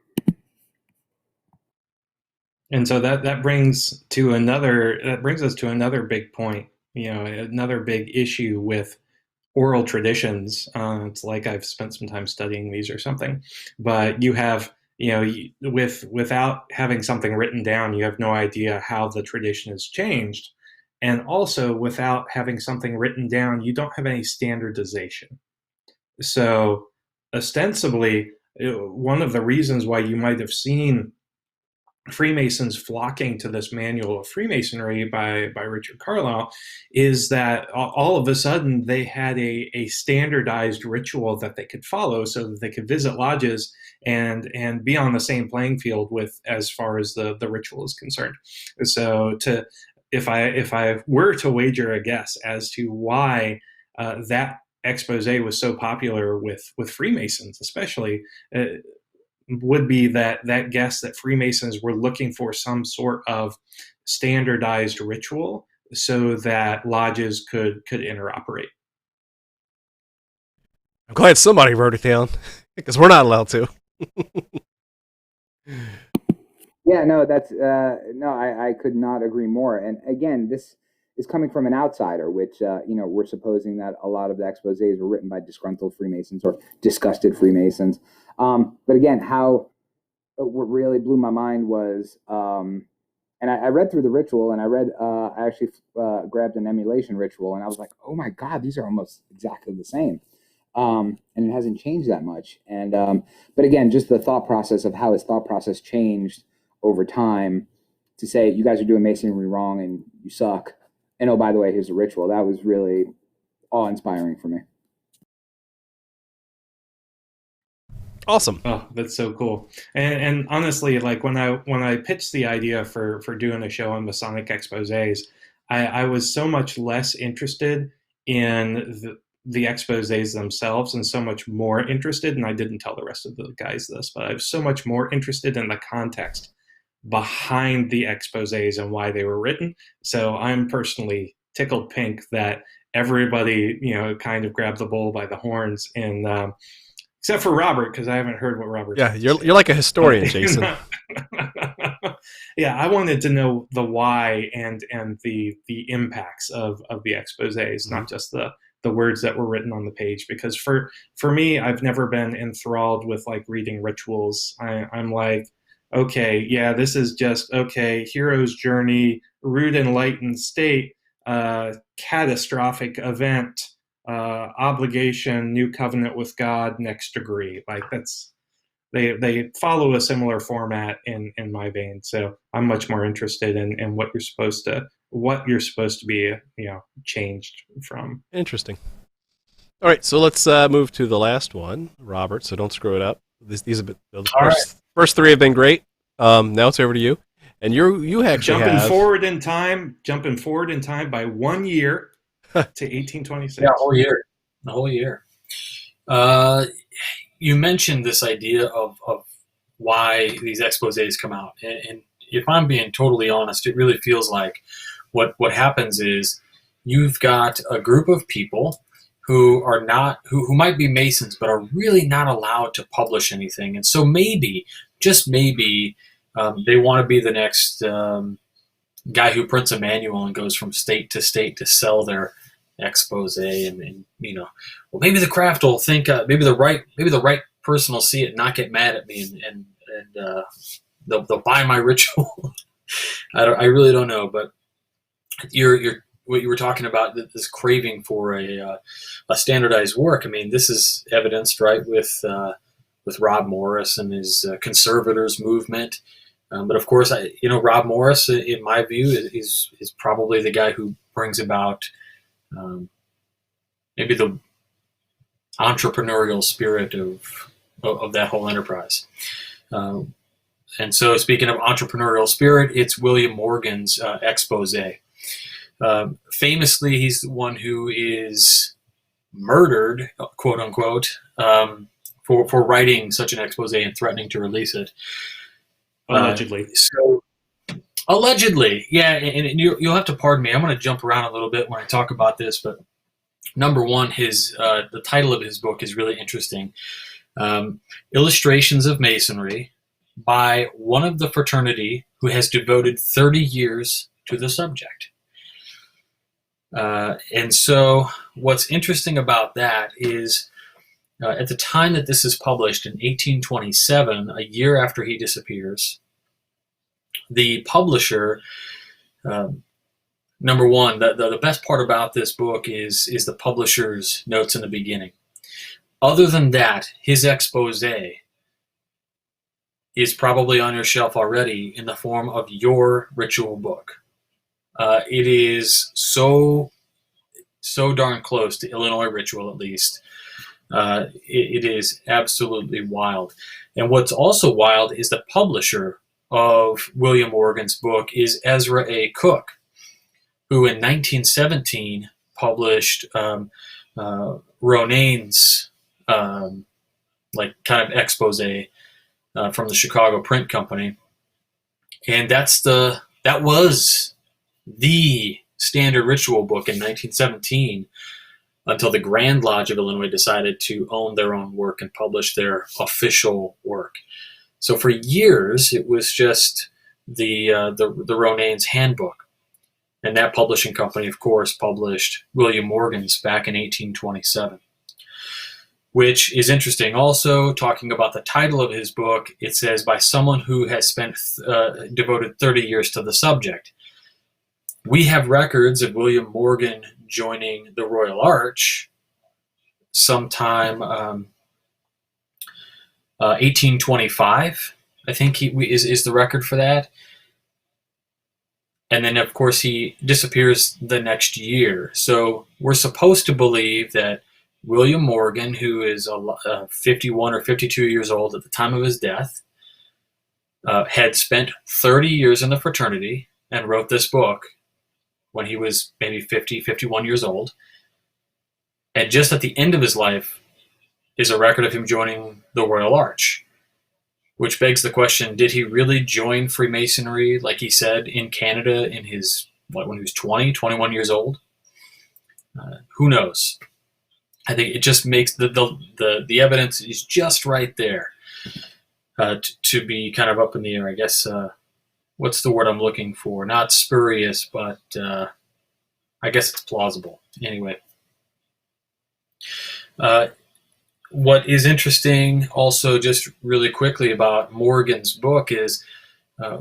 And so that brings us to another big point another big issue with oral traditions. It's like I've spent some time studying these or something, but you have, without having something written down, you have no idea how the tradition has changed. And also, without having something written down, you don't have any standardization. So ostensibly, one of the reasons why you might have seen Freemasons flocking to this manual of Freemasonry by Richard Carlisle is that all of a sudden they had a standardized ritual that they could follow, so that they could visit lodges and be on the same playing field with, as far as the ritual is concerned. So if I were to wager a guess as to why that expose was so popular with Freemasons, especially, would be that guess that Freemasons were looking for some sort of standardized ritual so that lodges could interoperate. I'm glad somebody wrote it down, because we're not allowed to. Yeah, no, that's I could not agree more. And again, this is coming from an outsider, which we're supposing that a lot of the exposés were written by disgruntled Freemasons or disgusted Freemasons. But again, what really blew my mind was, and I read through the ritual, and I actually grabbed an emulation ritual, and I was like, oh my God, these are almost exactly the same. And it hasn't changed that much. And but again, just the thought process of how his thought process changed over time to say, you guys are doing Masonry wrong and you suck. And oh, by the way, here's a ritual. That was really awe-inspiring for me. Awesome. Oh, that's so cool. And honestly, like when I pitched the idea for doing a show on Masonic Exposés, I was so much less interested in the exposés themselves and so much more interested, and I didn't tell the rest of the guys this, but I was so much more interested in the context behind the exposés and why they were written. So I'm personally tickled pink that everybody, kind of grabbed the bull by the horns, and except for Robert, because I haven't heard what Robert. Yeah, you're like a historian, Jason. Yeah, I wanted to know the why and the impacts of the exposés, not just the words that were written on the page. Because for me, I've never been enthralled with like reading rituals. I'm like, okay, yeah, this is just okay. Hero's journey, rude enlightened state, catastrophic event, obligation, new covenant with God, next degree. Like they follow a similar format in my vein. So I'm much more interested in what you're supposed to be, changed from. Interesting. All right, so let's move to the last one, Robert. So don't screw it up. These have been the first three have been great. Now it's over to you, and you actually jumping forward in time by 1 year to 1826. Yeah, the whole year. You mentioned this idea of why these exposés come out, and if I'm being totally honest, it really feels like what happens is you've got a group of people who are not who might be Masons, but are really not allowed to publish anything, and so maybe, just maybe, they want to be the next guy who prints a manual and goes from state to state to sell their expose, and well, maybe the craft will think, maybe the right person will see it and not get mad at me, and they'll buy my ritual. I really don't know, but you're what you were talking about, this craving for a standardized work. I mean, this is evidenced, right, with Rob Morris and his conservators movement. But of course, Rob Morris, in my view, is probably the guy who brings about maybe the entrepreneurial spirit of that whole enterprise. And so, speaking of entrepreneurial spirit, it's William Morgan's expose. Famously, he's the one who is murdered, quote unquote, for writing such an expose and threatening to release it. Allegedly. Allegedly, yeah. And you'll have to pardon me. I'm going to jump around a little bit when I talk about this, but number one, the title of his book is really interesting. Illustrations of Masonry, by one of the fraternity who has devoted 30 years to the subject. And so what's interesting about that is at the time that this is published in 1827, a year after he disappears, the publisher, number one, the best part about this book is the publisher's notes in the beginning. Other than that, his expose is probably on your shelf already in the form of your ritual book. It is so darn close to Illinois ritual, at least. It is absolutely wild. And what's also wild is the publisher of William Morgan's book is Ezra A. Cook, who in 1917 published Ronayne's kind of expose from the Chicago Print Company, and that was the standard ritual book in 1917 until the Grand Lodge of Illinois decided to own their own work and publish their official work. So for years it was just the Ronayne's Handbook, and that publishing company, of course, published William Morgan's back in 1827. Which is interesting. Also, talking about the title of his book, it says, by someone who has devoted 30 years to the subject. We have records of William Morgan joining the Royal Arch sometime 1825, I think is the record for that. And then, of course, he disappears the next year. So we're supposed to believe that William Morgan, who is 51 or 52 years old at the time of his death, had spent 30 years in the fraternity and wrote this book when he was maybe 50, 51 years old. And just at the end of his life is a record of him joining the Royal Arch, which begs the question, did he really join Freemasonry, like he said, in Canada when he was 20, 21 years old? Who knows? I think it just makes the evidence is just right there to be kind of up in the air. I guess what's the word I'm looking for? Not spurious, but I guess it's plausible. Anyway, what is interesting also, just really quickly about Morgan's book, is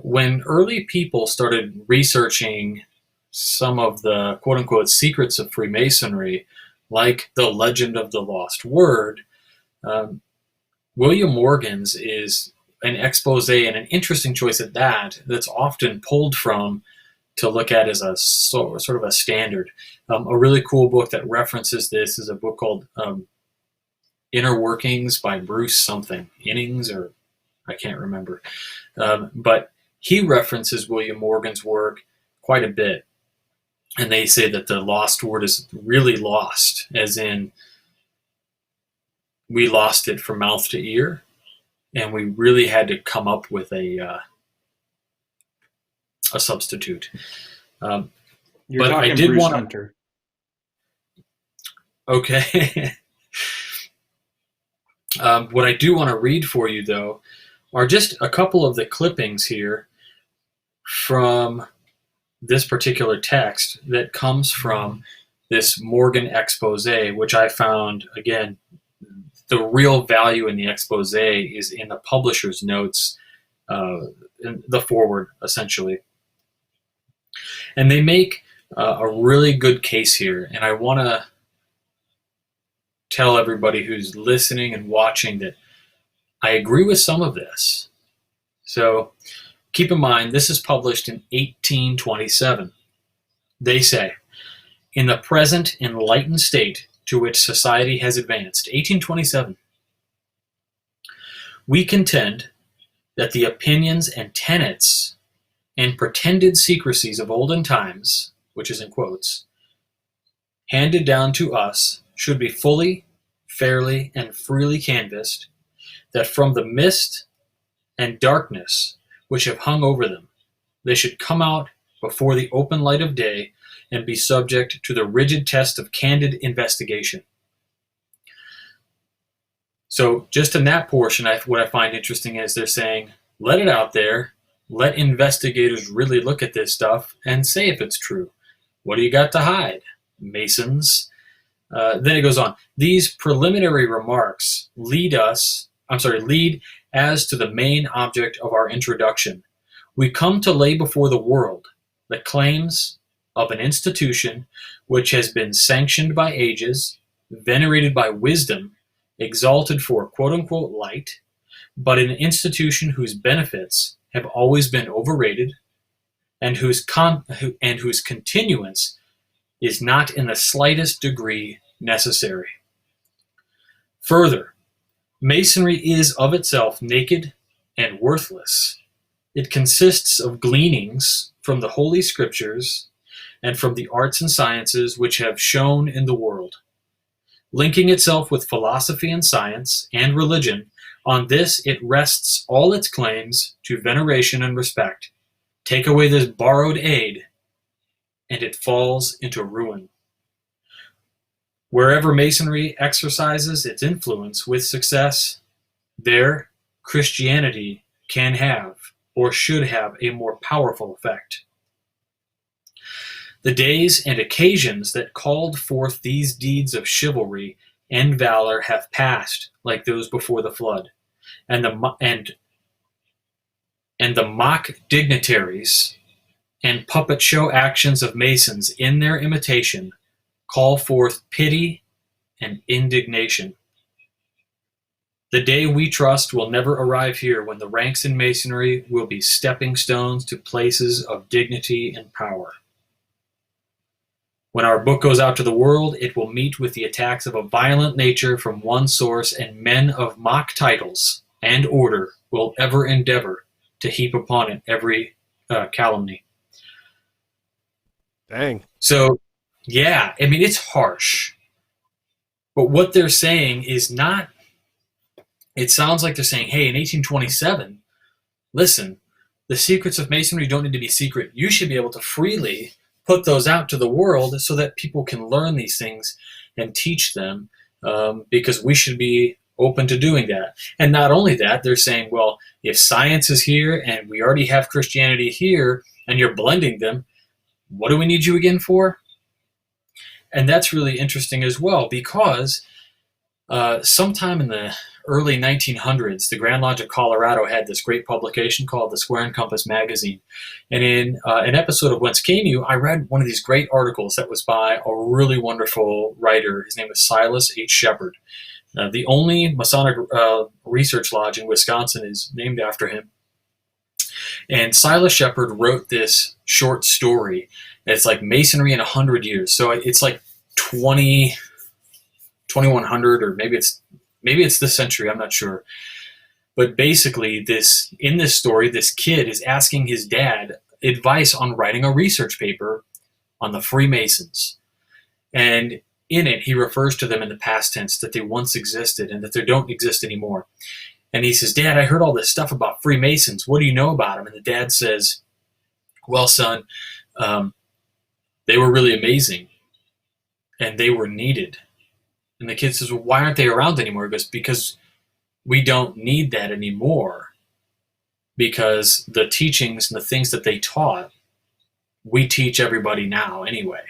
when early people started researching some of the quote-unquote secrets of Freemasonry, like the legend of the lost word, William Morgan's is an expose, and an interesting choice at that, that's often pulled from to look at as a sort of a standard. A really cool book that references this is a book called Inner Workings by Bruce something, Innings, or I can't remember. But he references William Morgan's work quite a bit. And they say that the lost word is really lost, as in we lost it from mouth to ear, and we really had to come up with a substitute. You're but talking I did Bruce want Hunter. Okay. What I do want to read for you, though, are just a couple of the clippings here from this particular text that comes from this Morgan expose, which I found, again, the real value in the expose is in the publisher's notes, in the foreword, essentially. And they make a really good case here, and I want to tell everybody who's listening and watching that I agree with some of this. So keep in mind, this is published in 1827. They say, in the present enlightened state to which society has advanced, 1827, we contend that the opinions and tenets and pretended secrecies of olden times, which is in quotes, handed down to us should be fully, fairly, and freely canvassed, that from the mist and darkness which have hung over them, they should come out before the open light of day and be subject to the rigid test of candid investigation. So just in that portion, what I find interesting is they're saying, let it out there, let investigators really look at this stuff and say if it's true. What do you got to hide? Masons. Then it goes on. These preliminary remarks lead as to the main object of our introduction. We come to lay before the world the claims of an institution which has been sanctioned by ages, venerated by wisdom, exalted for quote-unquote light, but an institution whose benefits have always been overrated and whose continuance is not in the slightest degree necessary. Further, Masonry is of itself naked and worthless. It consists of gleanings from the Holy Scriptures and from the arts and sciences which have shone in the world. Linking itself with philosophy and science and religion, on this it rests all its claims to veneration and respect. Take away this borrowed aid, and it falls into ruin. Wherever Masonry exercises its influence with success, there Christianity can have or should have a more powerful effect. The days and occasions that called forth these deeds of chivalry and valor have passed like those before the flood, and the mock dignitaries and puppet show actions of Masons in their imitation call forth pity and indignation. The day, we trust, will never arrive here when the ranks in Masonry will be stepping stones to places of dignity and power. When our book goes out to the world, it will meet with the attacks of a violent nature from one source, and men of mock titles and order will ever endeavor to heap upon it every calumny. Dang. So, yeah, I mean, it's harsh. But what they're saying is not, it sounds like they're saying, hey, in 1827, listen, the secrets of Masonry don't need to be secret. You should be able to freely put those out to the world so that people can learn these things and teach them, because we should be open to doing that. And not only that, they're saying, well, if science is here and we already have Christianity here and you're blending them, what do we need you again for? And that's really interesting as well, because sometime in the early 1900s, the Grand Lodge of Colorado had this great publication called the Square and Compass magazine. And in an episode of Whence Came You, I read one of these great articles that was by a really wonderful writer. His name is Silas H. Shepard. The only Masonic research lodge in Wisconsin is named after him. And Silas Shepard wrote this short story. It's like Masonry in 100 years. So it's like 2100, or maybe it's this century, I'm not sure. But basically, in this story, this kid is asking his dad advice on writing a research paper on the Freemasons. And in it, he refers to them in the past tense, that they once existed and that they don't exist anymore. And he says, Dad, I heard all this stuff about Freemasons. What do you know about them? And the dad says, well, son, they were really amazing and they were needed. And the kid says, well, why aren't they around anymore? He goes, because we don't need that anymore, because the teachings and the things that they taught, we teach everybody now anyway.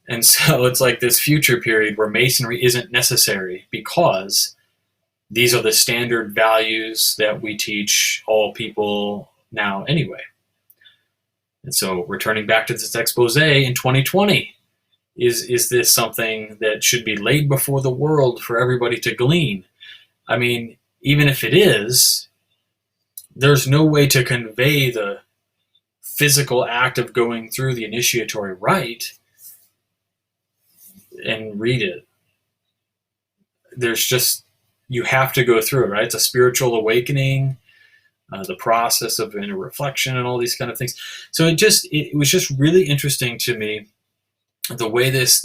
And so it's like this future period where Masonry isn't necessary, because these are the standard values that we teach all people now anyway. And so returning back to this expose in 2020, is this something that should be laid before the world for everybody to glean? I mean, even if it is, there's no way to convey the physical act of going through the initiatory rite and read it. There's just, you have to go through it, right? It's a spiritual awakening, the process of inner reflection and all these kind of things. So it was just really interesting to me, the way this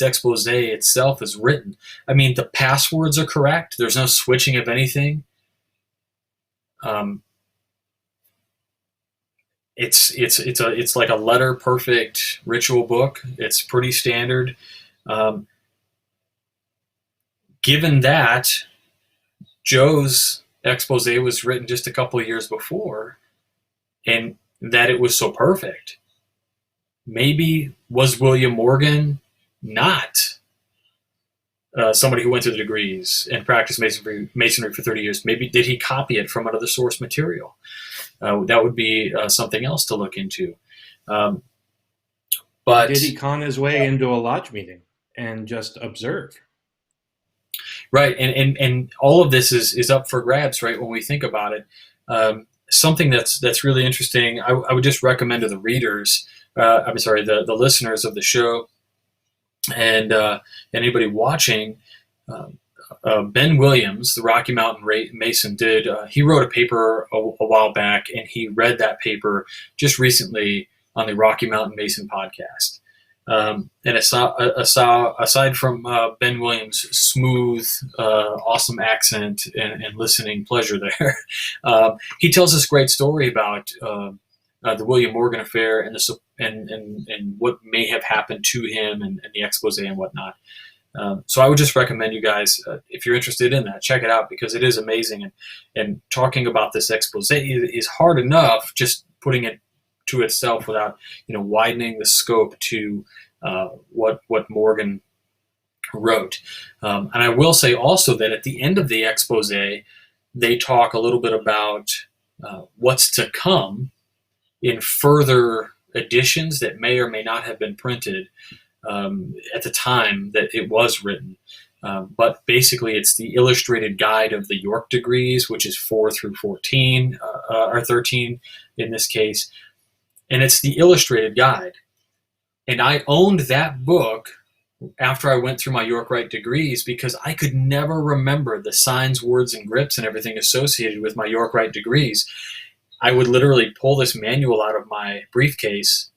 expose itself is written. I mean, the passwords are correct. There's no switching of anything. It's like a letter perfect ritual book. It's pretty standard. Given that Joe's expose was written just a couple of years before, and that it was so perfect, maybe Was William Morgan not somebody who went through the degrees and practiced masonry for 30 years? Maybe did he copy it from another source material? That would be something else to look into. But did he con his way into a lodge meeting and just observe? Right, and all of this is up for grabs, right? When we think about it, something that's really interesting, I would just recommend to the readers, the listeners of the show, and anybody watching. Ben Williams, the Rocky Mountain Mason, he wrote a paper a while back, and he read that paper just recently on the Rocky Mountain Mason podcast. And aside from Ben Williams' smooth, awesome accent and listening pleasure there, he tells this great story about the William Morgan affair and what may have happened to him and the expose and whatnot. So I would just recommend you guys, if you're interested in that, check it out because it is amazing. And talking about this expose is hard enough, just putting it to itself without widening the scope to what Morgan wrote. And I will say also that at the end of the expose, they talk a little bit about what's to come in further editions that may or may not have been printed at the time that it was written. But basically, it's the illustrated guide of the York degrees, which is 4 through 14, or 13 in this case. And it's the illustrated guide. And I owned that book after I went through my York Rite degrees because I could never remember the signs, words, and grips and everything associated with my York Rite degrees. I would literally pull this manual out of my briefcase.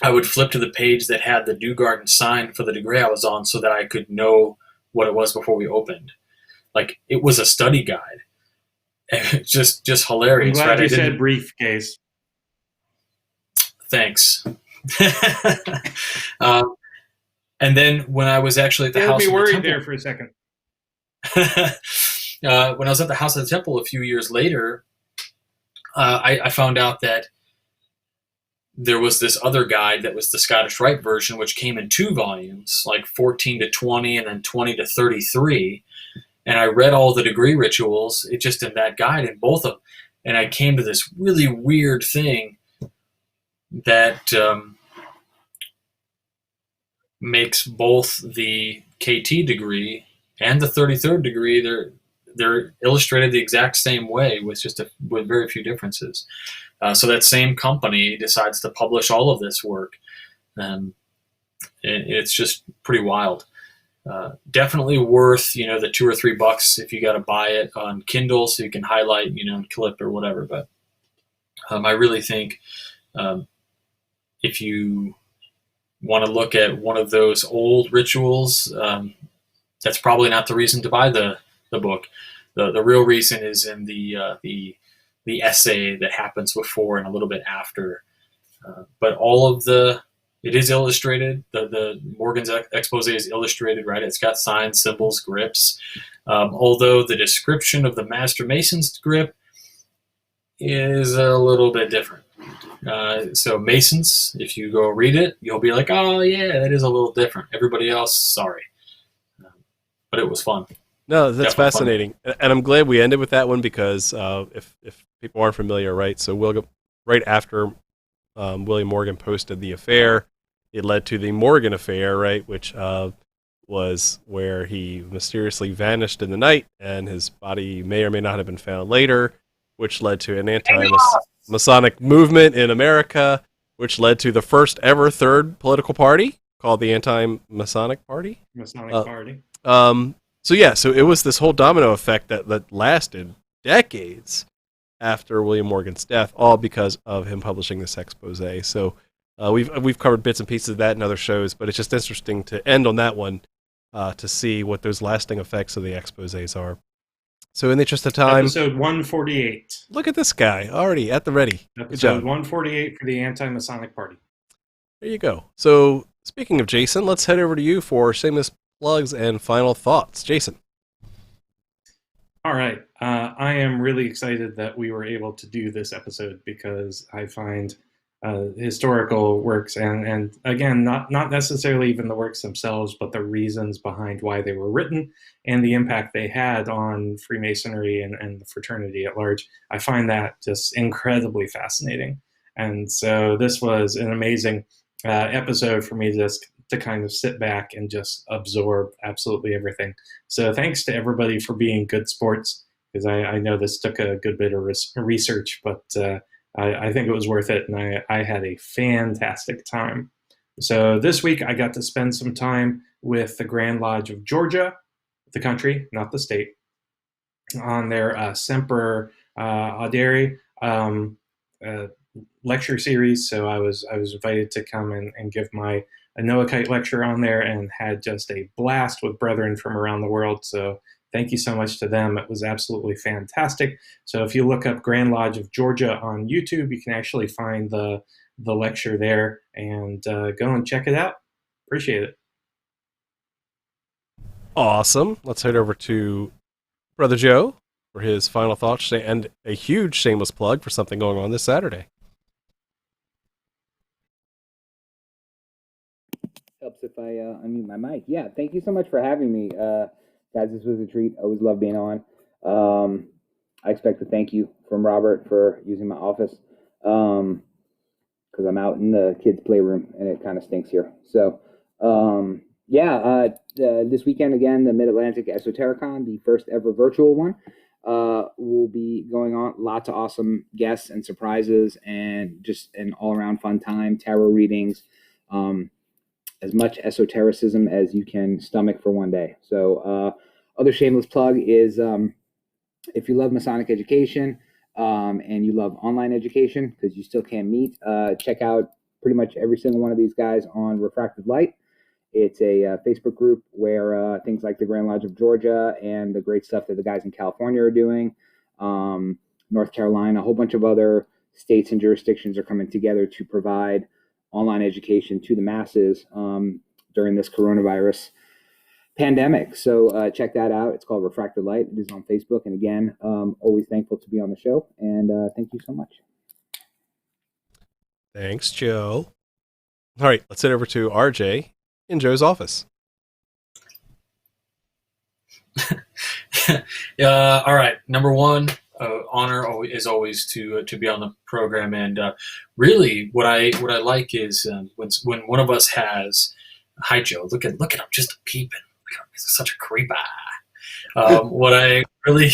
I would flip to the page that had the Dewgarden sign for the degree I was on so that I could know what it was before we opened. Like, it was a study guide. just hilarious. I'm glad right? you said briefcase. Thanks. And then when I was actually at the house, Be of the worried temple, there for a second. when I was at the House of the Temple a few years later, I found out that there was this other guide that was the Scottish Rite version, which came in 2 volumes, like 14 to 20 and then 20 to 33. And I read all the degree rituals, just in that guide in both of them. And I came to this really weird thing that makes both the KT degree and the 33rd degree, they're illustrated the exact same way with very few differences. So that same company decides to publish all of this work. And it's just pretty wild. Definitely worth, the $2 or $3 if you got to buy it on Kindle so you can highlight, and clip or whatever. But I really think if you want to look at one of those old rituals, that's probably not the reason to buy the book. The real reason is in the essay that happens before and a little bit after. But all of it is illustrated. The Morgan's expose is illustrated, right? It's got signs, symbols, grips. Although the description of the Master Mason's grip is a little bit different. So Masons, if you go read it, you'll be like, oh yeah, that is a little different. Everybody else, sorry. But it was fun. No, that's Definitely fascinating. Fun. And I'm glad we ended with that one because if people aren't familiar, right? So we'll go right after William Morgan posted the affair, it led to the Morgan affair, right? Which was where he mysteriously vanished in the night and his body may or may not have been found later, which led to an anti-Masonic movement in America, which led to the first ever third political party called the Anti-Masonic Party. Masonic Party. So it was this whole domino effect that lasted decades after William Morgan's death, all because of him publishing this expose. So we've covered bits and pieces of that in other shows, but it's just interesting to end on that one to see what those lasting effects of the exposés are. So in the interest of time... Episode 148. Look at this guy, already at the ready. Episode 148 for the Anti-Masonic Party. There you go. So speaking of Jason, let's head over to you for shameless plugs and final thoughts. Jason. All right. I am really excited that we were able to do this episode because I find historical works, and again, not necessarily even the works themselves, but the reasons behind why they were written and the impact they had on Freemasonry and the fraternity at large. I find that just incredibly fascinating. And so this was an amazing episode for me just to kind of sit back and just absorb absolutely everything. So thanks to everybody for being good sports, because I know this took a good bit of research, but I think it was worth it, and I had a fantastic time. So this week I got to spend some time with the Grand Lodge of Georgia, the country, not the state, on their Semper Audere lecture series. So I was invited to come and give my Noahite lecture on there, and had just a blast with brethren from around the world. So thank you so much to them. It was absolutely fantastic. So if you look up Grand Lodge of Georgia on YouTube, you can actually find the lecture there, and go and check it out. Appreciate it. Awesome. Let's head over to Brother Joe for his final thoughts and a huge shameless plug for something going on this Saturday. Helps if I unmute my mic. Yeah, thank you so much for having me. Guys, this was a treat. Always love being on. I expect a thank you from Robert for using my office, because I'm out in the kids' playroom and it kind of stinks here. So, this weekend, again, the Mid-Atlantic Esotericon, the first ever virtual one, will be going on. Lots of awesome guests and surprises, and just an all-around fun time, tarot readings, as much esotericism as you can stomach for one day. So other shameless plug is if you love Masonic education and you love online education, because you still can't meet, check out pretty much every single one of these guys on Refracted Light. It's a Facebook group where things like the Grand Lodge of Georgia and the great stuff that the guys in California are doing, North Carolina, a whole bunch of other states and jurisdictions are coming together to provide online education to the masses during this coronavirus pandemic. So check that out. It's called Refracted Light. It is on Facebook. And again, always thankful to be on the show. And thank you so much. Thanks, Joe. All right, let's head over to RJ in Joe's office. All right. Number one, honor is always to be on the program, and really, what I like is when one of us has, hi Joe, look at him just peeping. He's such a creep. What I really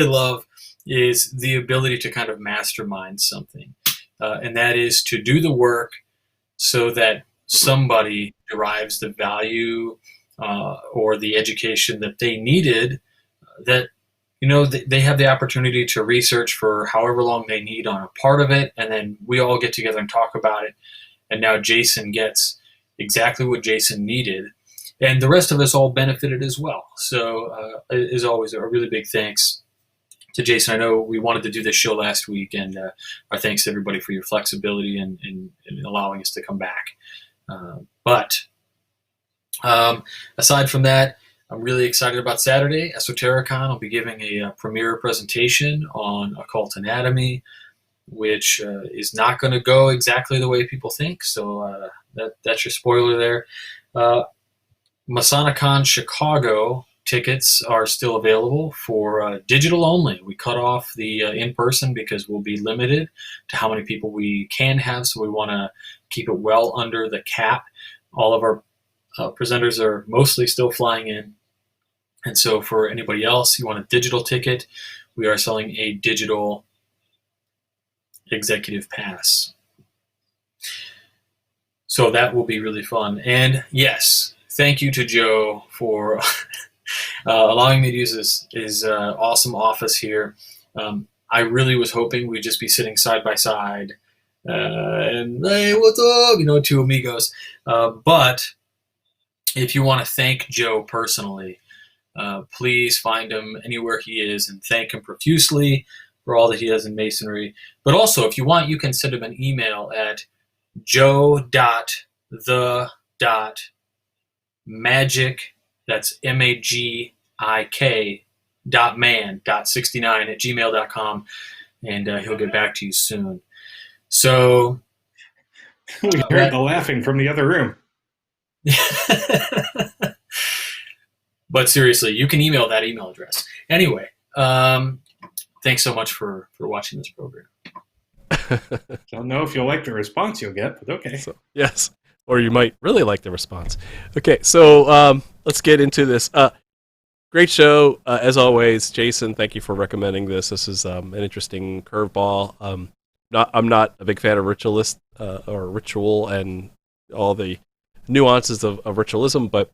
love is the ability to kind of mastermind something, and that is to do the work so that somebody derives the value or the education that they needed, that they have the opportunity to research for however long they need on a part of it, and then we all get together and talk about it, and now Jason gets exactly what Jason needed, and the rest of us all benefited as well. So as always, a really big thanks to Jason. I know we wanted to do this show last week, and our thanks to everybody for your flexibility and allowing us to come back. But aside from that, I'm really excited about Saturday. Esotericon will be giving a premiere presentation on occult anatomy, which is not going to go exactly the way people think. So that's your spoiler there. Masonicon Chicago tickets are still available for digital only. We cut off the in-person because we'll be limited to how many people we can have, so we want to keep it well under the cap. All of our presenters are mostly still flying in, and so for anybody else, you want a digital ticket, we are selling a digital executive pass. So that will be really fun. And yes, thank you to Joe for allowing me to use his awesome office here. I really was hoping we'd just be sitting side by side and, hey, what's up? Two amigos. But if you want to thank Joe personally, please find him anywhere he is and thank him profusely for all that he does in Masonry. But also, if you want, you can send him an email at joe.the.magic, that's MAGIK.man.69 at gmail.com, and he'll get back to you soon. So We heard the laughing from the other room. But seriously, you can email that email address. Anyway, thanks so much for watching this program. Don't know if you'll like the response you'll get, but okay. So, yes, or you might really like the response. Okay, so let's get into this. Great show, as always. Jason, thank you for recommending this. This is an interesting curveball. I'm not a big fan of ritualist or ritual and all the nuances of ritualism, but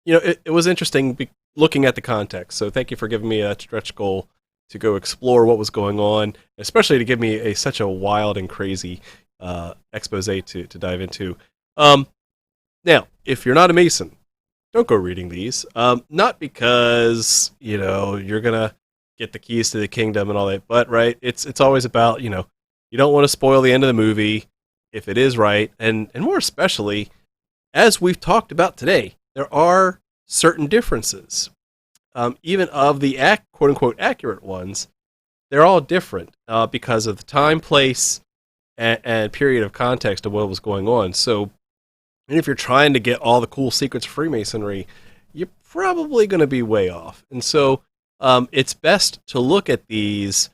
it was interesting looking at the context. So thank you for giving me a stretch goal to go explore what was going on, especially to give me such a wild and crazy expose to dive into. Now, if you're not a Mason, don't go reading these. Not because you're gonna get the keys to the kingdom and all that, but right, it's always about you don't want to spoil the end of the movie if it is right, and more especially as we've talked about today, there are certain differences. Even of the quote-unquote accurate ones, they're all different because of the time, place, and period of context of what was going on. So, and if you're trying to get all the cool secrets of Freemasonry, you're probably going to be way off. And so it's best to look at these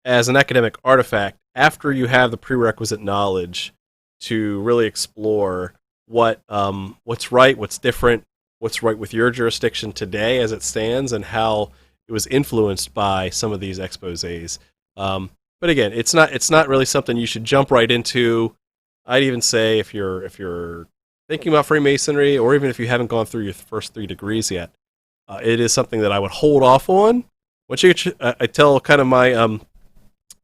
as an academic artifact after you have the prerequisite knowledge to really explore what's right, what's different, what's right with your jurisdiction today as it stands, and how it was influenced by some of these exposés. But again, it's not really something you should jump right into. I'd even say if you're thinking about Freemasonry, or even if you haven't gone through your first 3 degrees yet, it is something that I would hold off on. Once you get I tell kind of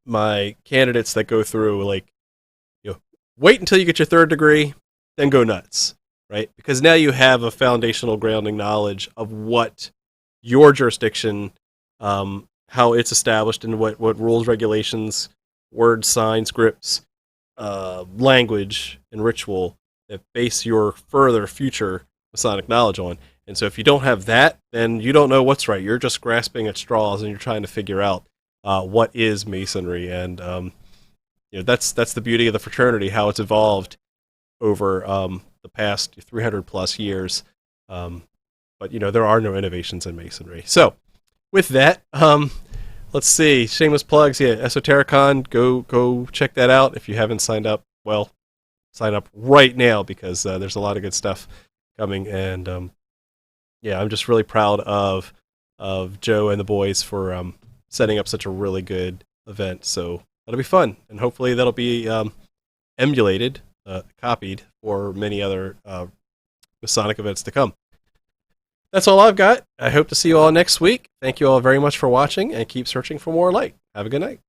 my candidates that go through, wait until you get your 3rd degree, then go nuts, right? Because now you have a foundational grounding knowledge of what your jurisdiction, how it's established, and what rules, regulations, words, signs, scripts, language, and ritual that base your further future Masonic knowledge on. And so if you don't have that, then you don't know what's right. You're just grasping at straws, and you're trying to figure out what is Masonry. And that's the beauty of the fraternity, how it's evolved over the past 300 plus years. But there are no innovations in Masonry. So with that, let's see, shameless plugs. Yeah, Esotericon, go check that out. If you haven't signed up, well, sign up right now, because there's a lot of good stuff coming. And I'm just really proud of Joe and the boys for setting up such a really good event. So that'll be fun, and hopefully that'll be emulated, copied for many other Masonic events to come. That's all I've got. I hope to see you all next week. Thank you all very much for watching, and keep searching for more light. Have a good night.